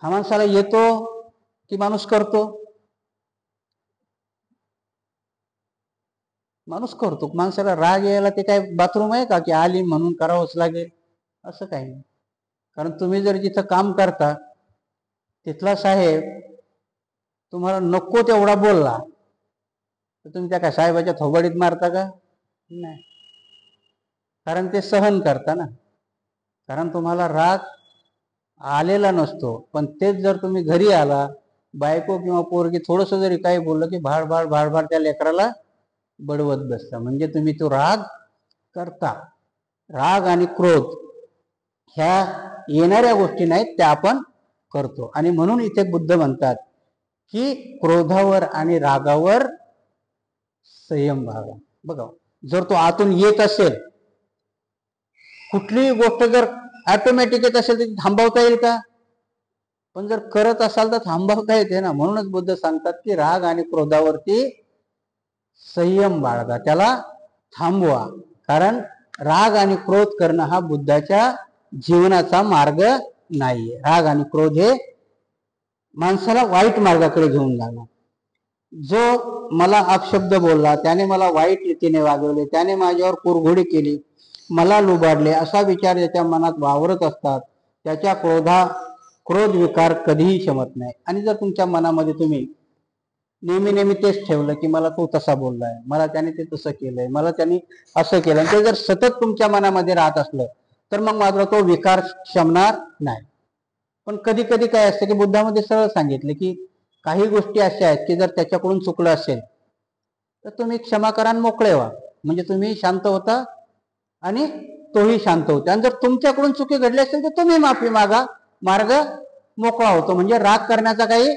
हा माणसाला येतो की माणूस करतो? माणूस करतो. माणसाला राग यायला ते काय बाथरूम आहे का की आली म्हणून करावंच लागेल, असं काही नाही. कारण तुम्ही जर जिथं काम करता तिथला साहेब तुम्हाला नको तेवढा बोलला तर तुम्ही त्या काय साहेबाच्या थोबाडीत मारता का? नाही. कारण ते सहन करता ना. कारण तुम्हाला राग आलेला नसतो, पण तेच जर तुम्ही घरी आला बायको किंवा पोरगी थोडस जरी काही बोललं की भाड भाड भाड भाड त्या लेकराला बडवत बसता. म्हणजे तुम्ही तो राग करता. राग आणि क्रोध ह्या येणाऱ्या गोष्टी नाहीत, त्या आपण करतो. आणि म्हणून इथे बुद्ध म्हणतात की क्रोधावर आणि रागावर संयम व्हावा. बघा, जर तो आतून येत असेल, कुठलीही गोष्ट जर ऑटोमॅटिक येत असेल तर थांबवता येईल का? पण जर करत असाल तर थांबवता येते ना. म्हणूनच बुद्ध सांगतात की राग आणि क्रोधावरती संयम बाळगा, त्याला थांबवा. कारण राग आणि क्रोध करणं हा बुद्धाच्या जीवनाचा मार्ग नाहीये. राग आणि क्रोध हे माणसाला वाईट मार्गाकडे घेऊन जाणार. जो मला अपशब्द बोलला, त्याने मला वाईट रीतीने वागवले, त्याने माझ्यावर कुरघोडी केली, मला लुबाडले, असा विचार ज्याच्या मनात वावरत असतात, त्याच्या क्रोध विकार कधीही शमत नाही. आणि जर तुमच्या मनामध्ये तुम्ही नेहमी नेहमी तेच ठेवलं की मला तो तसा बोललाय, मला त्याने ते तसं केलंय, मला त्याने असं केलं, ते जर सतत तुमच्या मनामध्ये राहत असलं तर मग मात्र तो विकार शमणार नाही. पण कधी कधी काय असतं की बुद्धामध्ये सरळ सांगितले की काही गोष्टी अशा आहेत की जर त्याच्याकडून चुकलं असेल तर तुम्ही क्षमा करा आणि मोकळे व्हा. म्हणजे तुम्ही शांत होता आणि तोही शांत होता. आणि जर तुमच्याकडून चुकी घडली असेल तर तुम्ही माफी मागा, मार्ग मोकळा होतो. म्हणजे राग करण्याचा काही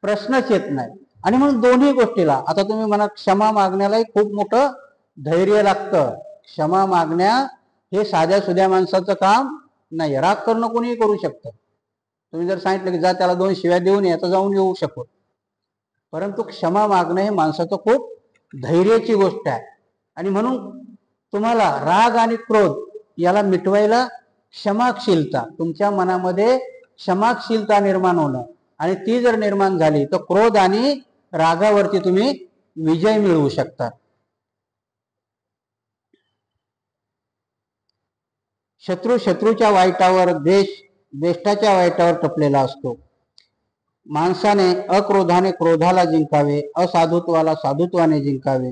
प्रश्नच येत नाही. आणि म्हणून दोन्ही गोष्टीला, आता तुम्ही म्हणा क्षमा मागण्यालाही खूप मोठं धैर्य लागतं. क्षमा मागण्या हे साध्या सुध्या माणसाचं काम नाही. राग करणं कोणीही करू शकतं. तुम्ही जर सांगितलं की जा त्याला 2 शिव्या देऊन ये, तर जाऊन येऊ शकतो. परंतु क्षमा मागणं हे माणसाचं खूप धैर्याची गोष्ट आहे. आणि म्हणून तुम्हाला राग आणि क्रोध याला मिटवायला क्षमाशीलता, तुमच्या मनामध्ये क्षमाशीलता निर्माण होणं, आणि ती जर निर्माण झाली तर क्रोध आणि रागावरती तुम्ही विजय मिळवू शकता. शत्रूच्या वाईटावर देष्टाच्या वाईटावर टपलेला असतो. माणसाने अक्रोधाने क्रोधाला जिंकावे, असाधुत्वाला साधुत्वाने जिंकावे,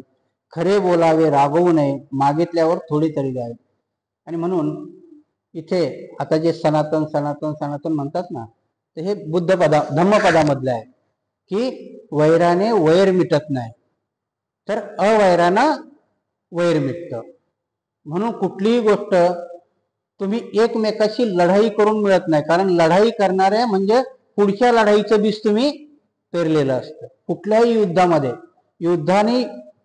खरे बोलावे, रागवू नये, मागितल्यावर थोडी तरी द्यावी. आणि म्हणून इथे आता जे सनातन सनातन सनातन म्हणतात ना, तर हे धम्मपदामधलं आहे की वैराने वैर मिटत नाही, तर अवैरानं वैर मिटतं. म्हणून कुठलीही गोष्ट तुम्ही एकमेकाशी लढाई करून मिळत नाही. कारण लढाई करणारे म्हणजे पुढच्या लढाईचं बीज तुम्ही पेरलेलं असतं. कुठल्याही युद्धाने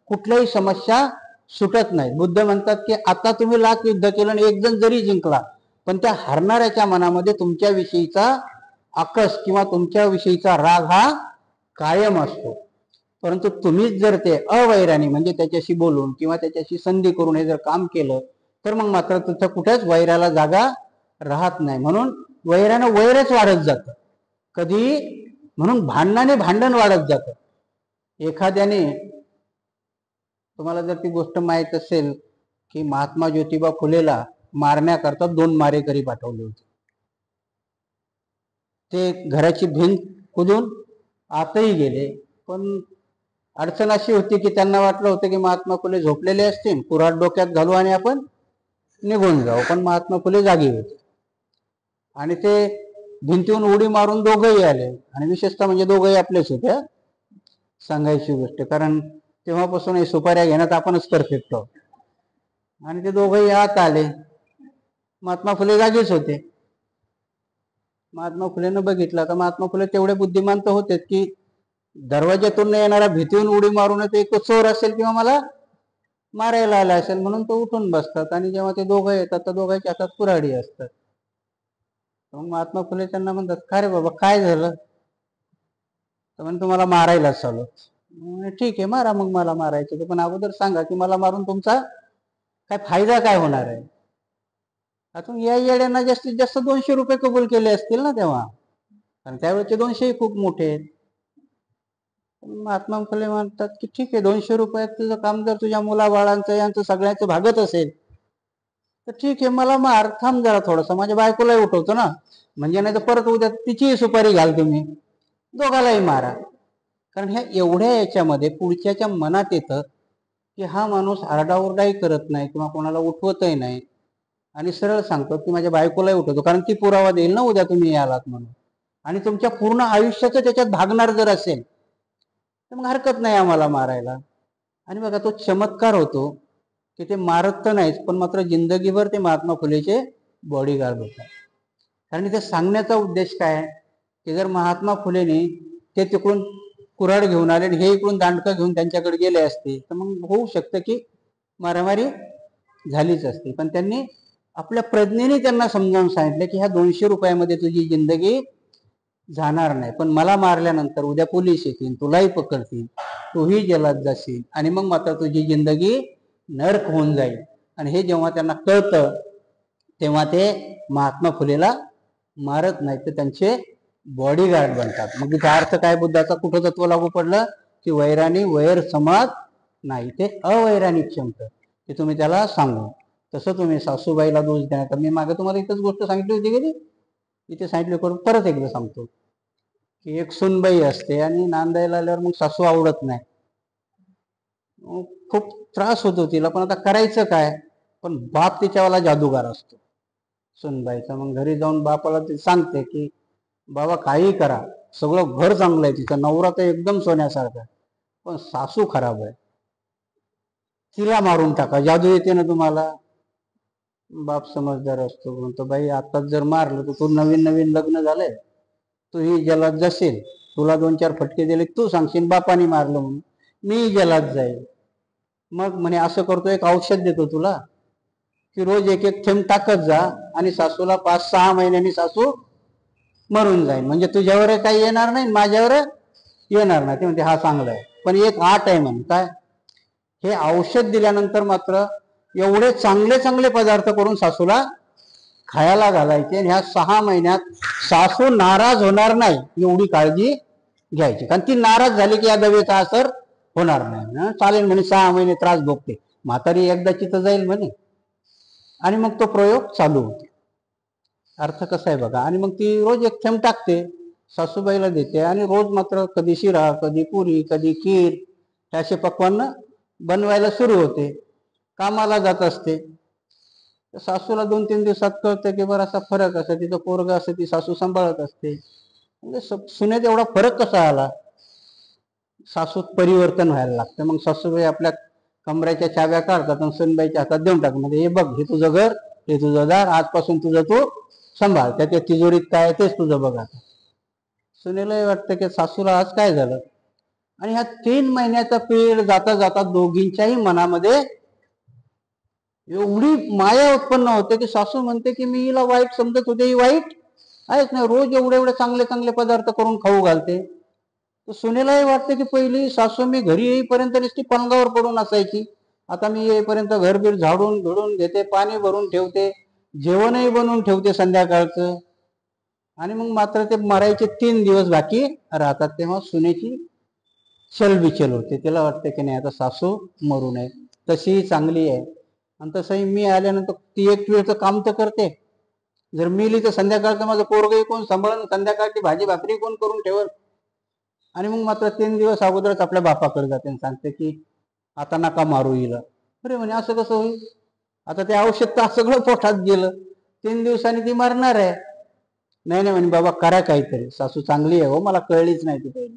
कुठल्याही समस्या सुटत नाही. बुद्ध म्हणतात की आता तुम्ही लाख युद्ध केलं आणि एक जण जरी जिंकला, पण त्या हरणाऱ्याच्या मनामध्ये तुमच्याविषयीचा आकस किंवा तुमच्याविषयीचा राग हा कायम असतो. परंतु तुम्हीच जर ते अवैराने म्हणजे त्याच्याशी बोलून किंवा त्याच्याशी संधी करून हे जर काम केलं तर मग मात्र तिथं कुठेच वैराला जागा राहत नाही. म्हणून वैरानं वैरच वाढत जातं कधी. म्हणून भांडणाने भांडण वाढत जातं. एखाद्याने, तुम्हाला जर ती गोष्ट माहीत असेल की महात्मा ज्योतिबा फुलेला मारण्याकरता 2 मारेकरी पाठवले होते. ते घराची भिंत कुदून आतही गेले, पण अडचण अशी होती की त्यांना वाटलं होतं की महात्मा फुले झोपलेले असतील, कुऱ्हाड डोक्यात घालू आणि आपण निघून जाऊ. पण महात्मा फुले जागी होते आणि ते भिंतीहून उडी मारून दोघंही आले. आणि विशेषतः म्हणजे दोघंही आपलेच होते, सांगायची गोष्ट. कारण तेव्हापासून हे सुपाऱ्या घेण्यात आपणच परफेक्ट आहोत. आणि ते दोघंही आत आले. महात्मा फुले जागीच होते. महात्मा फुलेनं बघितलं तर महात्मा फुले तेवढे बुद्धिमान तर होते की दरवाज्यातून येणारा भीतीहून उडी मारून एक चोर असेल किंवा मला मारायला आला असेल म्हणून तो उठून बसतात. आणि जेव्हा ते दोघं येतात तर दोघांच्या हातात कुऱ्हाडी असतात. मग महात्मा फुले त्यांना म्हणतात, का रे बाबा काय झालं? तर म्हणजे तुम्हाला मारायलाच चालू. ठीक आहे मारा, मग मला मारायचं पण अगोदर सांगा की मला मारून तुमचा काय फायदा काय होणार आहे. आता या येड्यांना जास्तीत जास्त 200 रुपये कबूल केले असतील ना तेव्हा, कारण त्यावेळेचे 200 खूप मोठे आहेत. महात्मा फुले म्हणतात की ठीक आहे, 200 रुपयात तुझं काम जर तुझ्या मुलाबाळांचं यांचं सगळ्यांचं भागत असेल तर ठीक आहे, मला मार, थांब जरा थोडंसं, माझ्या बायकोलाही उठवतो ना, म्हणजे नाही तर परत उद्या तिचीही सुपारी घाल, तुम्ही दोघालाही मारा. कारण ह्या एवढ्या याच्यामध्ये पुढच्याच्या मनात येतं की हा माणूस आरडाओरडाही करत नाही किंवा कोणाला उठवतही नाही, आणि सरळ सांगतो की माझ्या बायकोलाही उठवतो, कारण ती पुरावा देईल ना उद्या तुम्ही यालात म्हणून. आणि तुमच्या पूर्ण आयुष्याचं त्याच्यात भागणार जर असेल तर मग हरकत नाही आम्हाला मारायला. आणि बघा तो चमत्कार होतो की ते मारत तर नाहीच, पण मात्र जिंदगीभर ते महात्मा फुलेचे बॉडीगार्ड होतात. कारण ते सांगण्याचा उद्देश काय आहे की जर महात्मा फुलेने ते तिकडून कुऱ्हाड घेऊन आले आणि हे इकडून दांडकं घेऊन त्यांच्याकडे गेले असते तर मग होऊ शकतं की मारामारी झालीच असते. पण त्यांनी आपल्या प्रज्ञेने त्यांना समजावून सांगितलं की ह्या 200 रुपयामध्ये तुझी जिंदगी जाणार नाही, पण मला मारल्यानंतर उद्या पोलीस येतील, तुलाही पकडतील, तूही जेलात जाशील आणि मग मात्र तुझी जिंदगी नरक होऊन जाईल. आणि हे जेव्हा त्यांना कळतं तेव्हा ते महात्मा फुलेला मारत नाही तर त्यांचे बॉडीगार्ड बनतात. मग त्याचा अर्थ काय बुद्धाचा कुठं तत्व लागू पडलं की वैरानी वैर समाज नाही, ते अवैरानिक क्षमता ते तुम्ही त्याला सांगू. तसं तुम्ही सासूबाईला दोष द्या. तर मी मागे तुम्हाला इथंच गोष्ट सांगितली होती की इथे सांगितली करून परत एकदा सांगतो की एक सुनबाई असते आणि नांदायला आल्यावर मग सासू आवडत नाही, खूप त्रास होतो तिला, पण आता करायचं काय. पण बाप तिच्यावाला जादूगार असतो सुनबाईचा. मग घरी जाऊन बापाला ते सांगते की बाबा काही करा, सगळं घर चांगलं आहे, तिचा नवरा तर एकदम सोन्यासारखा, पण सासू खराब आहे, तिला मारून टाका, जादू येते ना तुम्हाला. बाप समजदार असतो, म्हणतो बाई आताच जर मारलं तर तू नवीन नवीन लग्न झालंय, तू ही जलात जाशील, तुला 2-4 फटके दिले तू सांगशील बापाने मारलं म्हणून, मी जलात जाईल. मग म्हणे असं करतो, एक औषध देतो तुला की रोज एक एक थेंब टाकत जा आणि सासूला 5-6 महिन्यांनी सासू मरून जाईल, म्हणजे तुझ्यावर काही येणार नाही, माझ्यावर येणार नाही. ते म्हणते हा चांगला आहे, पण एक आट आहे म्हणे. काय? हे औषध दिल्यानंतर मात्र एवढे चांगले चांगले पदार्थ करून सासूला खायला घालायचे आणि ह्या 6 महिन्यात सासू नाराज होणार नाही एवढी काळजी घ्यायची. कारण ती नाराज झाली की या दवेचा असर होणार नाही. चालेल म्हणे, 6 महिने त्रास भोगते, म्हातारी एकदाची तर जाईल म्हणे. आणि मग तो प्रयोग चालू होतो. अर्थ कसा आहे बघा. आणि मग ती रोज एक थेंब टाकते, सासूबाईला देते आणि रोज मात्र कधी शिरा, कधी पुरी, कधी खीर असे पक्वान्न बनवायला सुरू होते. कामाला जात असते. सासूला 2-3 दिवसात कळतं की बरं असा फरक असं, तिचं पोरग असं ती सासू सांभाळत असते. म्हणजे सुनेत एवढा फरक कसा आला. सासूत परिवर्तन व्हायला लागतं. मग सासूबाई आपल्या कमऱ्याच्या चाव्या काढतात आणि सुनबाईच्या हातात देऊन टाकतात, म्हणजे हे बघ, हे तुझं घर, हे तुझं दार, आजपासून तुझं तू सांभाळ, त्याच्या तिजोरीत काय तेच तुझं बघा. सुनेलाही वाटतं की सासूला आज काय झालं. आणि ह्या 3 महिन्याचा पिरियड जाता जाता दोघींच्याही मनामध्ये एवढी माया उत्पन्न होते की सासू म्हणते की मी हिला वाईट समजत होते, ही वाईट आहेच नाही, रोज एवढे एवढे चांगले चांगले पदार्थ करून खाऊ घालते. सुनेलाही वाटते की पहिली सासू मी घरी येईपर्यंत नुसती पलंगावर पडून असायची, आता मी येईपर्यंत घरबीर झाडून भिडून घेते, पाणी भरून ठेवते, जेवणही बनवून ठेवते संध्याकाळचं. आणि मग मात्र ते मरायचे 3 दिवस बाकी राहतात तेव्हा सुनेची चलबिचल होते. तिला वाटते की नाही आता सासू मरू नये. तशीही चांगली आहे. आणि तसंही मी आल्यानंतर ती एक वेळचं काम तर करते, जर मिली तर संध्याकाळचं माझं पोरगही कोण सांभाळून, संध्याकाळची भाजी भाकरी कोण करून ठेवल. आणि मग मात्र 3 दिवस अगोदरच आपल्या बापाकडे जाते आणि सांगते की आता नका मारू हिला. अरे म्हणे असं कसं होईल, आता ते औषध तर सगळं पोटात गेलं, 3 दिवसांनी ती मरणार आहे. नाही नाही म्हणे बाबा करा काहीतरी, सासू चांगली आहे हो, मला कळलीच नाही ती पहिली.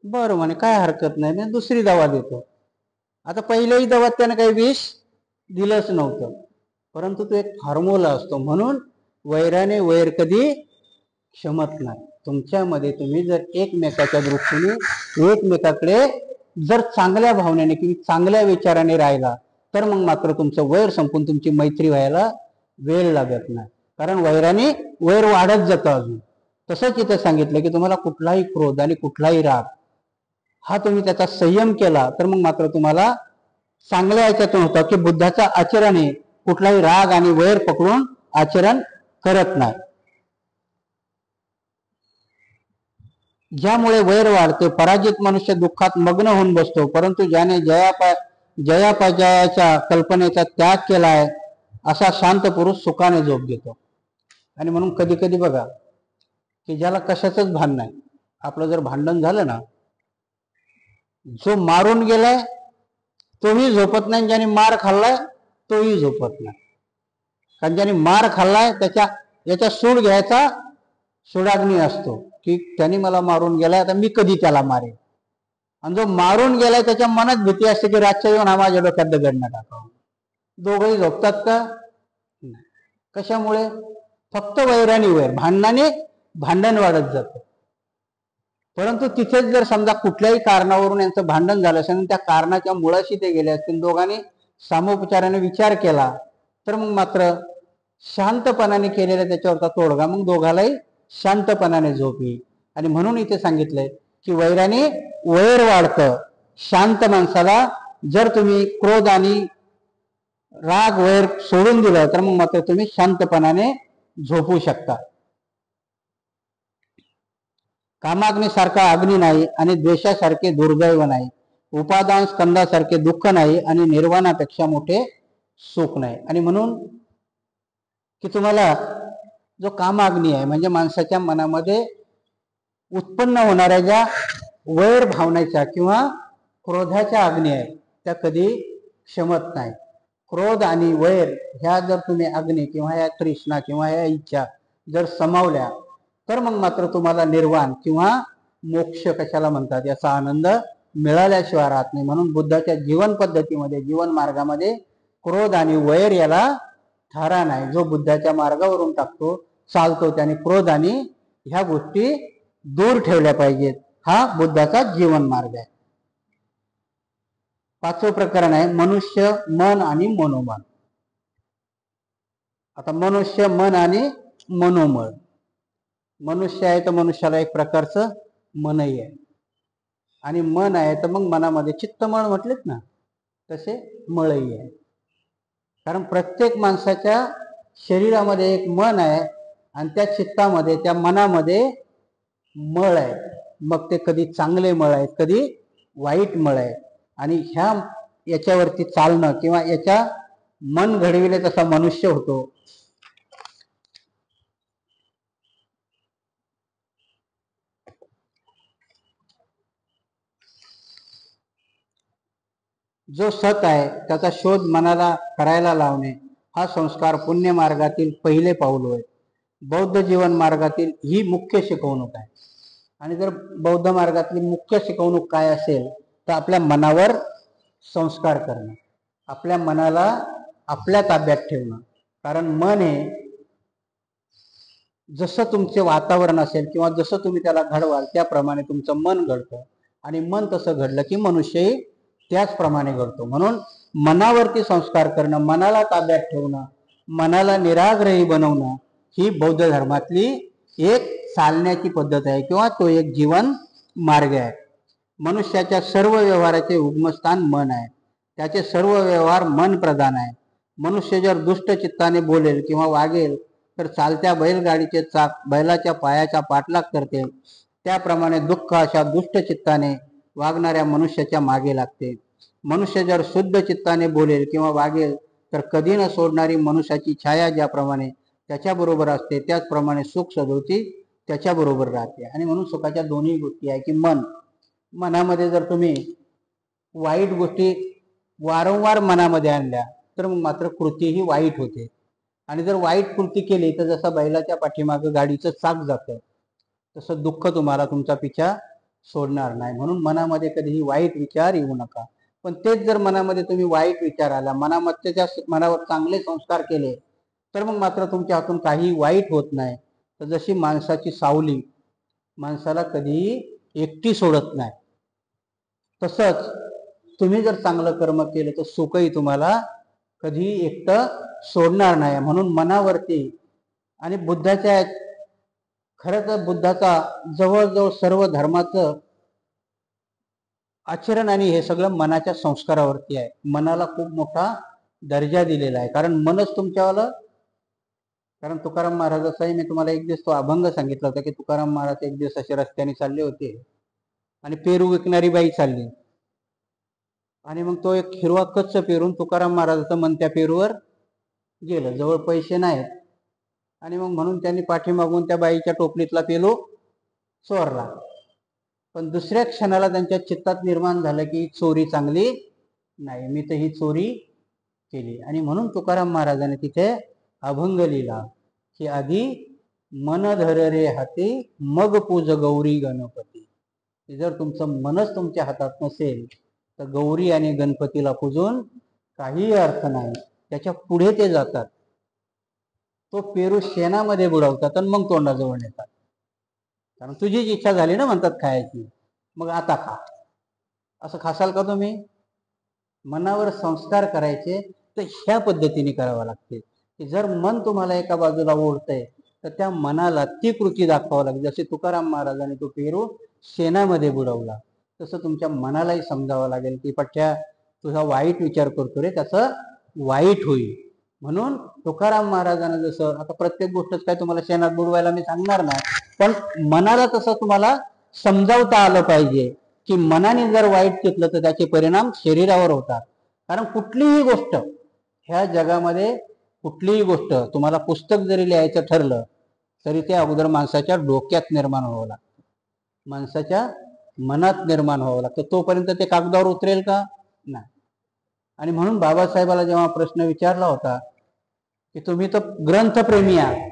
बरं म्हणे काय हरकत नाही, मी दुसरी दवा देतो. आता पहिल्याही दवात त्यानं काही विष दिलंच नव्हतं, परंतु तो एक फॉर्म्युला असतो. म्हणून वैराने वैर कधी क्षमत नाही. तुमच्यामध्ये तुम्ही जर एकमेकाच्या दृष्टीने एकमेकाकडे जर चांगल्या भावनेने किंवा चांगल्या विचाराने राहिला तर मग मात्र तुमचं वैर संपून तुमची मैत्री व्हायला वेळ लागत नाही. कारण वैराने वैर वाढत जातं अजून. तसंच इथे सांगितलं की तुम्हाला कुठलाही क्रोध आणि कुठलाही राग हा तुम्ही त्याचा संयम केला तर मग मात्र तुम्हाला चांगल्या याच्यातून होतं की बुद्धाच्या आचरणे कुठलाही राग आणि वैर पकडून आचरण करत नाही. ज्यामुळे वैर वाढते, पराजित मनुष्य दुःखात मग्न होऊन बसतो, परंतु ज्याने जयापजयाच्या कल्पनेचा त्याग केलाय असा शांत पुरुष सुखाने झोप घेतो. आणि म्हणून कधी कधी बघा की ज्याला कशाचंच भान नाही, आपलं जर भांडण झालं ना, जो मारून गेलाय तोही झोपत नाही, ज्याने मार खाल्लाय तोही झोपत नाही. कारण ज्याने मार खाल्लाय याचा सूड घ्यायचा सुडाग्नी असतो की त्यांनी मला मारून गेलाय, आता मी कधी त्याला मारेन. आणि जो मारून गेलाय त्याच्या मनात भीती असते की रातच्या येऊन हा माझ्या डोक्यात दगड न टाकावं. दोघंही झोपतात का? कशामुळे? फक्त वैरानी वैर, भांडणाने भांडण वाढत जातं. परंतु तिथेच जर समजा कुठल्याही कारणावरून यांचं भांडण झालं असेल आणि त्या कारणाच्या मुळाशी ते गेले असतील, दोघांनी सामोपचाराने विचार केला, तर मग मात्र शांतपणाने केलेला त्याच्यावरचा तोडगा मग दोघालाही शांतपणाने झोप येईल. आणि म्हणून इथे सांगितलंय की वैराने वैर वाढतं. शांत माणसाला जर तुम्ही क्रोध आणि राग वैर सोडून दिलं तर मग मात्र तुम्ही शांतपणाने झोपू शकता. कामाग्नीसारखा अग्नी नाही आणि द्वेषासारखे दुर्दैव नाही, उपादान स्कंदासारखे दुःख नाही आणि निर्वाणापेक्षा मोठे सुख नाही. आणि म्हणून की तुम्हाला जो कामाग्नी आहे म्हणजे माणसाच्या मनामध्ये उत्पन्न होणाऱ्या ज्या वैर भावनेच्या किंवा क्रोधाच्या अग्नी आहे त्या कधी क्षमत नाही. क्रोध आणि वैर ह्या जर तुम्ही अग्नी किंवा या तृष्णा किंवा या इच्छा जर समावल्या तर मग मात्र तुम्हाला निर्वाण किंवा मोक्ष कशाला म्हणतात याचा आनंद मिळाल्याशिवाय राहत नाही. म्हणून बुद्धाच्या जीवन पद्धतीमध्ये, जीवन मार्गामध्ये क्रोध आणि वैर याला थारा नाही. जो बुद्धाच्या मार्गावरून टाकतो चालतो त्याने क्रोध आणि ह्या गोष्टी दूर ठेवल्या पाहिजेत. हा बुद्धाचा जीवन मार्ग आहे. पाचवं प्रकरण आहे मनुष्य, मन आणि मनोमन. आता मनुष्य, मन आणि मनोमळ. मनुष्य आहे तर मनुष्याला एक प्रकारचं मनही आहे आणि मन आहे तर मग मनामध्ये चित्तमळ म्हटलेत ना तसे मळही आहे. कारण प्रत्येक माणसाच्या शरीरामध्ये एक मन आहे आणि त्या चित्तामध्ये, त्या मनामध्ये मळ आहे. मग ते कधी चांगले मळ आहेत, कधी वाईट मळ आहे. आणि ह्या याच्यावरती चालणं किंवा याच्या मन घडविले तसा मनुष्य होतो. जो सत आहे त्याचा शोध मनाला करायला लावणे हा संस्कार पुण्य मार्गातील पहिले पाऊल होय. बौद्ध जीवन मार्गातील ही मुख्य शिकवणूक आहे. आणि जर बौद्ध मार्गातली मुख्य शिकवणूक काय असेल तर आपल्या मनावर संस्कार करणं, आपल्या मनाला आपल्या ताब्यात ठेवणं. कारण मन हे जसं तुमचे वातावरण असेल किंवा जसं तुम्ही त्याला घडवाल त्याप्रमाणे तुमचं मन घडतं आणि मन तसं घडलं की मनुष्यही त्याचप्रमाणे घडतो. म्हणून मनावरती संस्कार करणं, मनाला ताब्यात ठेवणं, मनाला निराग्रही बनवणं ही बौद्ध धर्मातली एक चालण्याची पद्धत आहे किंवा तो एक जीवन मार्ग आहे. मनुष्याच्या सर्व व्यवहाराचे उगमस्थान मन आहे. त्याचे सर्व व्यवहार मन प्रधान आहे. मनुष्य जर दुष्ट चित्ताने बोलेल किंवा वागेल तर चालत्या बैलगाडीचे चाक बैलाच्या पायाचा पाठलाग करते, त्याप्रमाणे दुःख अशा दुष्ट चित्ताने वागणाऱ्या मनुष्याच्या मागे लागते. मनुष्य जर शुद्ध चित्ताने बोलेल किंवा वागेल तर कधी न सोडणारी मनुष्याची छाया ज्याप्रमाणे त्याच्याबरोबर असते त्याचप्रमाणे सुख सदोती त्याच्याबरोबर राहते. आणि म्हणून सुखाच्या दोन्ही गोष्टी आहे की मनामध्ये जर तुम्ही वाईट गोष्टी वारंवार मनामध्ये आणल्या तर मग मात्र कृती ही वाईट होते. आणि जर वाईट कृती केली तर जसं बैलाच्या पाठीमागं गाडीचं चाक जातं तसं दुःख तुम्हाला तुमचा पिछा सोडणार नाही. म्हणून मनामध्ये कधीही वाईट विचार येऊ नका. पण तेच जर मनामध्ये तुम्ही वाईट विचार आला, मनावर चांगले संस्कार केले तर मग मात्र तुमच्या हातून काही वाईट होत नाही. तर जशी माणसाची सावली माणसाला कधीही एकटी सोडत नाही, तसंच तुम्ही जर चांगलं कर्म केलं तर सुखही तुम्हाला कधीही एकटं सोडणार नाही. म्हणून मनावरती आणि बुद्धाच्या खरं तर बुद्धाचा जवळजवळ सर्व धर्माचं आचरण आणि हे सगळं मनाच्या संस्कारावरती आहे. मनाला खूप मोठा दर्जा दिलेला आहे. कारण मनच तुमच्यावाला. कारण तुकाराम महाराजाचाही मी तुम्हाला एक दिवस तो अभंग सांगितला होता की तुकाराम महाराज एक दिवस असे रस्त्याने चालले होते आणि पेरू विकणारी बाई चालली आणि मग तो एक हिरवा कच्च पेरून तुकाराम महाराजाचं मन त्या पेरूवर गेलं. जवळ पैसे नाहीत आणि मग म्हणून त्यांनी पाठीमागून त्या बाईच्या टोपलीतला पेरू चोरला. पण दुसऱ्या क्षणाला त्यांच्या चित्तात निर्माण झालं की चोरी चांगली नाही, मी तर ही चोरी केली. आणि म्हणून तुकाराम महाराजांनी तिथे अभंग लिहिला की आधी मन धर रे हाती मग पूज गौरी गणपती. जर तुमचं मनच तुमच्या हातात नसेल तर गौरी आणि गणपतीला पूजून काही अर्थ नाही. त्याच्या पुढे ते जातात, तो पेरू शेणामध्ये बुडवतात आणि मग तोंडाजवळ नेतात. कारण तुझीच इच्छा झाली ना म्हणतात खायची, मग आता खा. असं खासाल का तुम्ही? मनावर संस्कार करायचे तर ह्या पद्धतीने करावं लागते की जर मन तुम्हाला एका बाजूला ओढतंय तर त्या मनाला ती कृती दाखवावं लागेल. जसे तुकाराम महाराजांनी तो पेरू शेणामध्ये बुडवला, तसं तुमच्या मनालाही समजावं लागेल की पठ्या तुझा वाईट विचार करतो रे, त्याचं वाईट होईल. म्हणून तुकाराम महाराजांना जसं, आता प्रत्येक गोष्टच काय तुम्हाला शेणात बुडवायला मी सांगणार नाही, पण मनाला तसं तुम्हाला समजावता आलं पाहिजे की मनाने जर वाईट घेतलं तर त्याचे परिणाम शरीरावर होतात. कारण कुठलीही गोष्ट ह्या जगामध्ये, कुठलीही गोष्ट तुम्हाला पुस्तक जरी लिहायचं ठरलं तरी ते अगोदर माणसाच्या डोक्यात निर्माण व्हावं लागतं, माणसाच्या मनात निर्माण व्हावं लागतं. तोपर्यंत ते कागदावर उतरेल का? नाही. आणि म्हणून बाबासाहेबाला जेव्हा प्रश्न विचारला होता की तुम्ही तर ग्रंथप्रेमी आहात,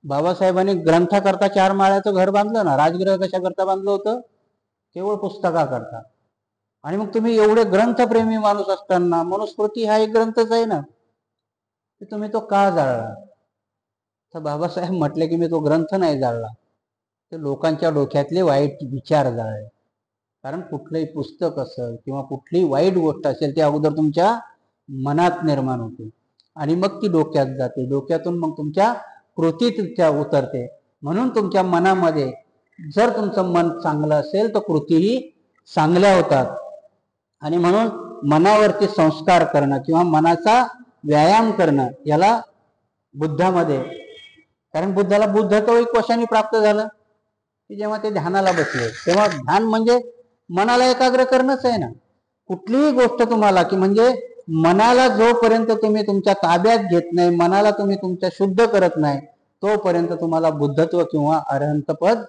बाबासाहेबांनी ग्रंथाकरता 4 माळ्याचं घर बांधलं ना. राजगृह कशा करता बांधलं होतं? केवळ पुस्तकाकरता. आणि मग तुम्ही एवढे ग्रंथप्रेमी माणूस असताना, मनुस्मृती हा एक ग्रंथच आहे ना, तुम्ही तो का जाळला? तर बाबासाहेब म्हटले की मी तो ग्रंथ नाही जाळला, ते लोकांच्या डोक्यातले वाईट विचार जाळले. कारण कुठलंही पुस्तक असेल किंवा कुठलीही वाईट गोष्ट असेल ती अगोदर तुमच्या मनात निर्माण होते आणि मग ती डोक्यात जाते, डोक्यातून मग तुमच्या कृतीत त्या उतरते. म्हणून तुमच्या मनामध्ये जर तुमचं मन चांगलं असेल तर कृतीही चांगल्या होतात. आणि म्हणून मनावरती संस्कार करणं किंवा मनाचा व्यायाम करणं याला बुद्धामध्ये, कारण बुद्धाला बुद्धत्व कशाने प्राप्त झालं की जेव्हा ते ध्यानाला बसले, तेव्हा ध्यान म्हणजे मनाला एकाग्र करणंच आहे ना. कुठलीही गोष्ट तुम्हाला की म्हणजे मनाला जोपर्यंत तुम्ही तुमच्या ताब्यात घेत नाही, मनाला तुम्ही तुमच्या शुद्ध करत नाही, तोपर्यंत तुम्हाला बुद्धत्व किंवा अरहंत पद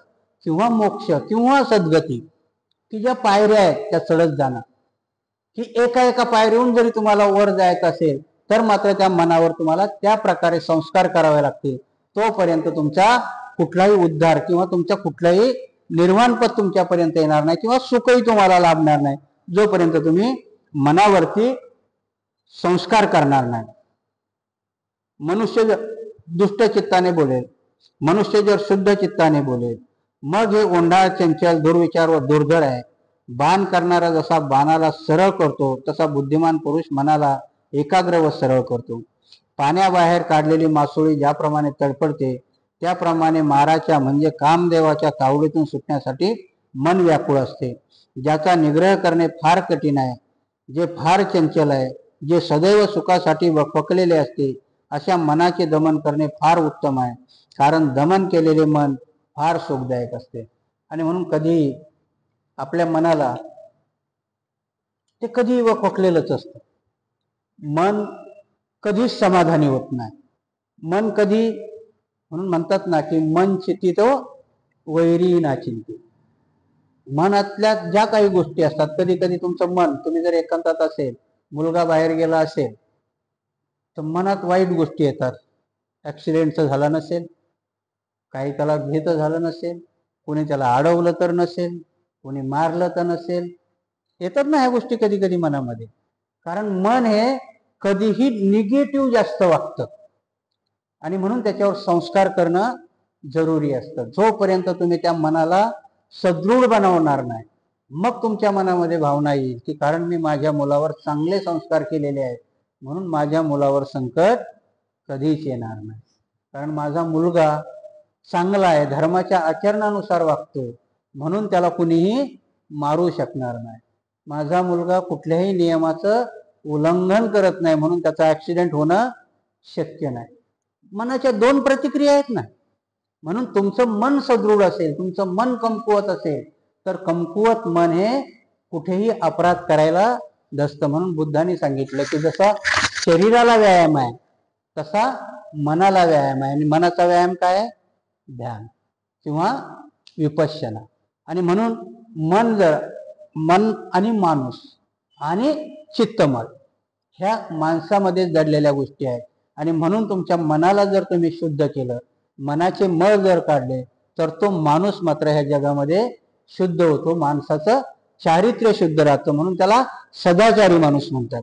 किंवा मोक्ष किंवा सद्गती की ज्या पायऱ्या आहेत त्या चढत जाणार, की एका एका पायरीहून जरी तुम्हाला वर जायचं असेल तर मात्र त्या मनावर तुम्हाला त्या प्रकारे संस्कार करावे लागतील. तोपर्यंत तुमचा कुठलाही उद्धार किंवा तुमच्या कुठलाही निर्वाणपद तुमच्यापर्यंत येणार नाही किंवा सुखही तुम्हाला लाभणार नाही, जोपर्यंत तुम्ही मनावरती संस्कार करणार नाही. मनुष्य जर दुष्ट चित्ताने बोलेल, मनुष्य जर शुद्ध चित्ताने बोलेल, मग हे ओंडाळ, चंचल, दुर्विचार व दुर्धर आहे. बाण करणारा जसा बाणाला सरळ करतो तसा बुद्धिमान पुरुष मनाला एकाग्र व सरळ करतो. पाण्याबाहेर काढलेली मासोळी ज्याप्रमाणे तडफडते त्याप्रमाणे माराच्या म्हणजे कामदेवाच्या तावडीतून सुटण्यासाठी मन व्याकुळ असते. ज्याचा निग्रह करणे फार कठीण आहे, जे फार चंचल आहे, जे सदैव सुखासाठी वखवकलेले असते, अशा मनाचे दमन करणे फार उत्तम आहे. कारण दमन केलेले मन फार सुखदायक असते. आणि म्हणून कधी आपल्या मनाला ते कधी वखवकलेलंच असतं. मन कधीच समाधानी होत नाही. मन कधी, म्हणून म्हणतात ना की मन चित्तितो वैरी ना चिंती. मनातल्या ज्या काही गोष्टी असतात, कधी कधी तुमचं मन, तुम्ही जर एकांतात असेल, मुलगा बाहेर गेला असेल तर मनात वाईट गोष्टी येतात. ऍक्सिडेंटचं झालं नसेल, काही त्याला भेट झालं नसेल, कोणी त्याला अडवलं तर नसेल, कोणी मारलं तर नसेल, येतात ना ह्या गोष्टी कधी कधी मनामध्ये. कारण मन हे कधीही निगेटिव्ह जास्त वागतं आणि म्हणून त्याच्यावर संस्कार करणं जरुरी असतं. जोपर्यंत तुम्ही त्या मनाला सदृढ बनवणार नाही, मग तुमच्या मनामध्ये भावना येईल की कारण मी माझ्या मुलावर चांगले संस्कार केलेले आहेत म्हणून माझ्या मुलावर संकट कधीच येणार नाही. कारण माझा मुलगा चांगला आहे, धर्माच्या आचरणानुसार वागतो म्हणून त्याला कुणीही मारू शकणार नाही. माझा मुलगा कुठल्याही नियमाचं उल्लंघन करत नाही म्हणून त्याचा ऍक्सिडेंट होणं शक्य नाही. मनाच्या 2 प्रतिक्रिया आहेत ना. म्हणून तुमचं मन सदृढ असेल, तुमचं मन कमकुवत असेल तर कमकुवत मन हे कुठेही अपराध करायला दसतं. म्हणून बुद्धांनी सांगितलं की जसा शरीराला व्यायाम आहे तसा मनाला व्यायाम आहे. आणि मनाचा व्यायाम काय आहे? ध्यान किंवा विपश्यना. आणि म्हणून मन आणि माणूस आणि चित्तमल ह्या माणसामध्ये जडलेल्या गोष्टी आहेत. आणि म्हणून तुमच्या मनाला जर तुम्ही शुद्ध केलं, मनाचे मळ जर काढले तर तो माणूस मात्र ह्या जगामध्ये शुद्ध होतो, माणसाचं चारित्र्य शुद्ध राहतं, म्हणून त्याला सदाचारी माणूस म्हणतात.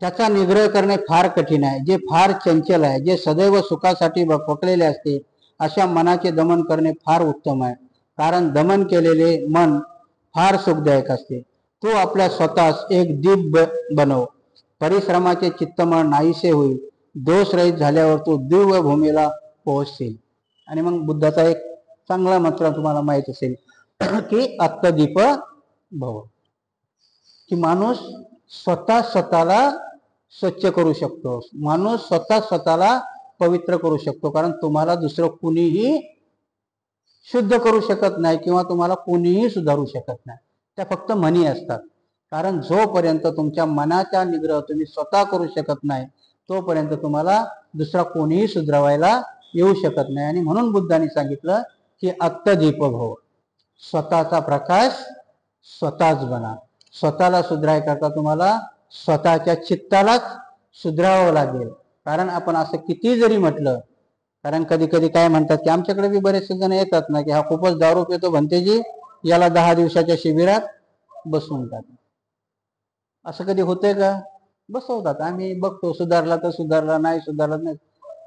त्याचा निग्रह करणे फार कठीण आहे. जे फार चंचल आहे, जे सदैव सुखासाठी पकलेले असते, अशा मनाचे दमन करणे फार उत्तम आहे. कारण दमन केलेले मन फार सुखदायक असते. तो आपल्या स्वतःस एक दीप बनव. परिश्रमाचे चित्तमळ नाहीसे होईल. दोषरहित झाल्यावर तो दिव्य भूमीला पोहोचतील. आणि मग बुद्धाचा एक चांगला मंत्र तुम्हाला माहित असेल की आत्मदीप भव, की माणूस स्वतःला स्वच्छ करू शकतो, माणूस स्वतःला पवित्र करू शकतो. कारण तुम्हाला दुसरं कुणीही शुद्ध करू शकत नाही किंवा तुम्हाला कोणीही सुधारू शकत नाही. त्या फक्त म्हणी असतात. कारण जोपर्यंत तुमच्या मनाचा निग्रह तुम्ही स्वतः करू शकत नाही, तोपर्यंत तुम्हाला दुसरा कोणीही सुधरवायला येऊ शकत नाही. आणि म्हणून बुद्धांनी सांगितलं की आत्मदीप भव, स्वतःचा प्रकाश स्वतःच बना. स्वतःला सुधारायकरता तुम्हाला स्वतःच्या चित्तालाच सुधरावं लागेल. कारण आपण असं किती जरी म्हटलं, कारण कधी कधी काय म्हणतात की आमच्याकडे बी बरेचसे जण येतात ना की हा खूपच दारू पितो भंतेजी, याला 10 दिवसाच्या शिबिरात बसवून टाक. असं कधी होतंय का? बसवतात. आम्ही बघतो, सुधारला तर सुधारला, नाही सुधारला नाही.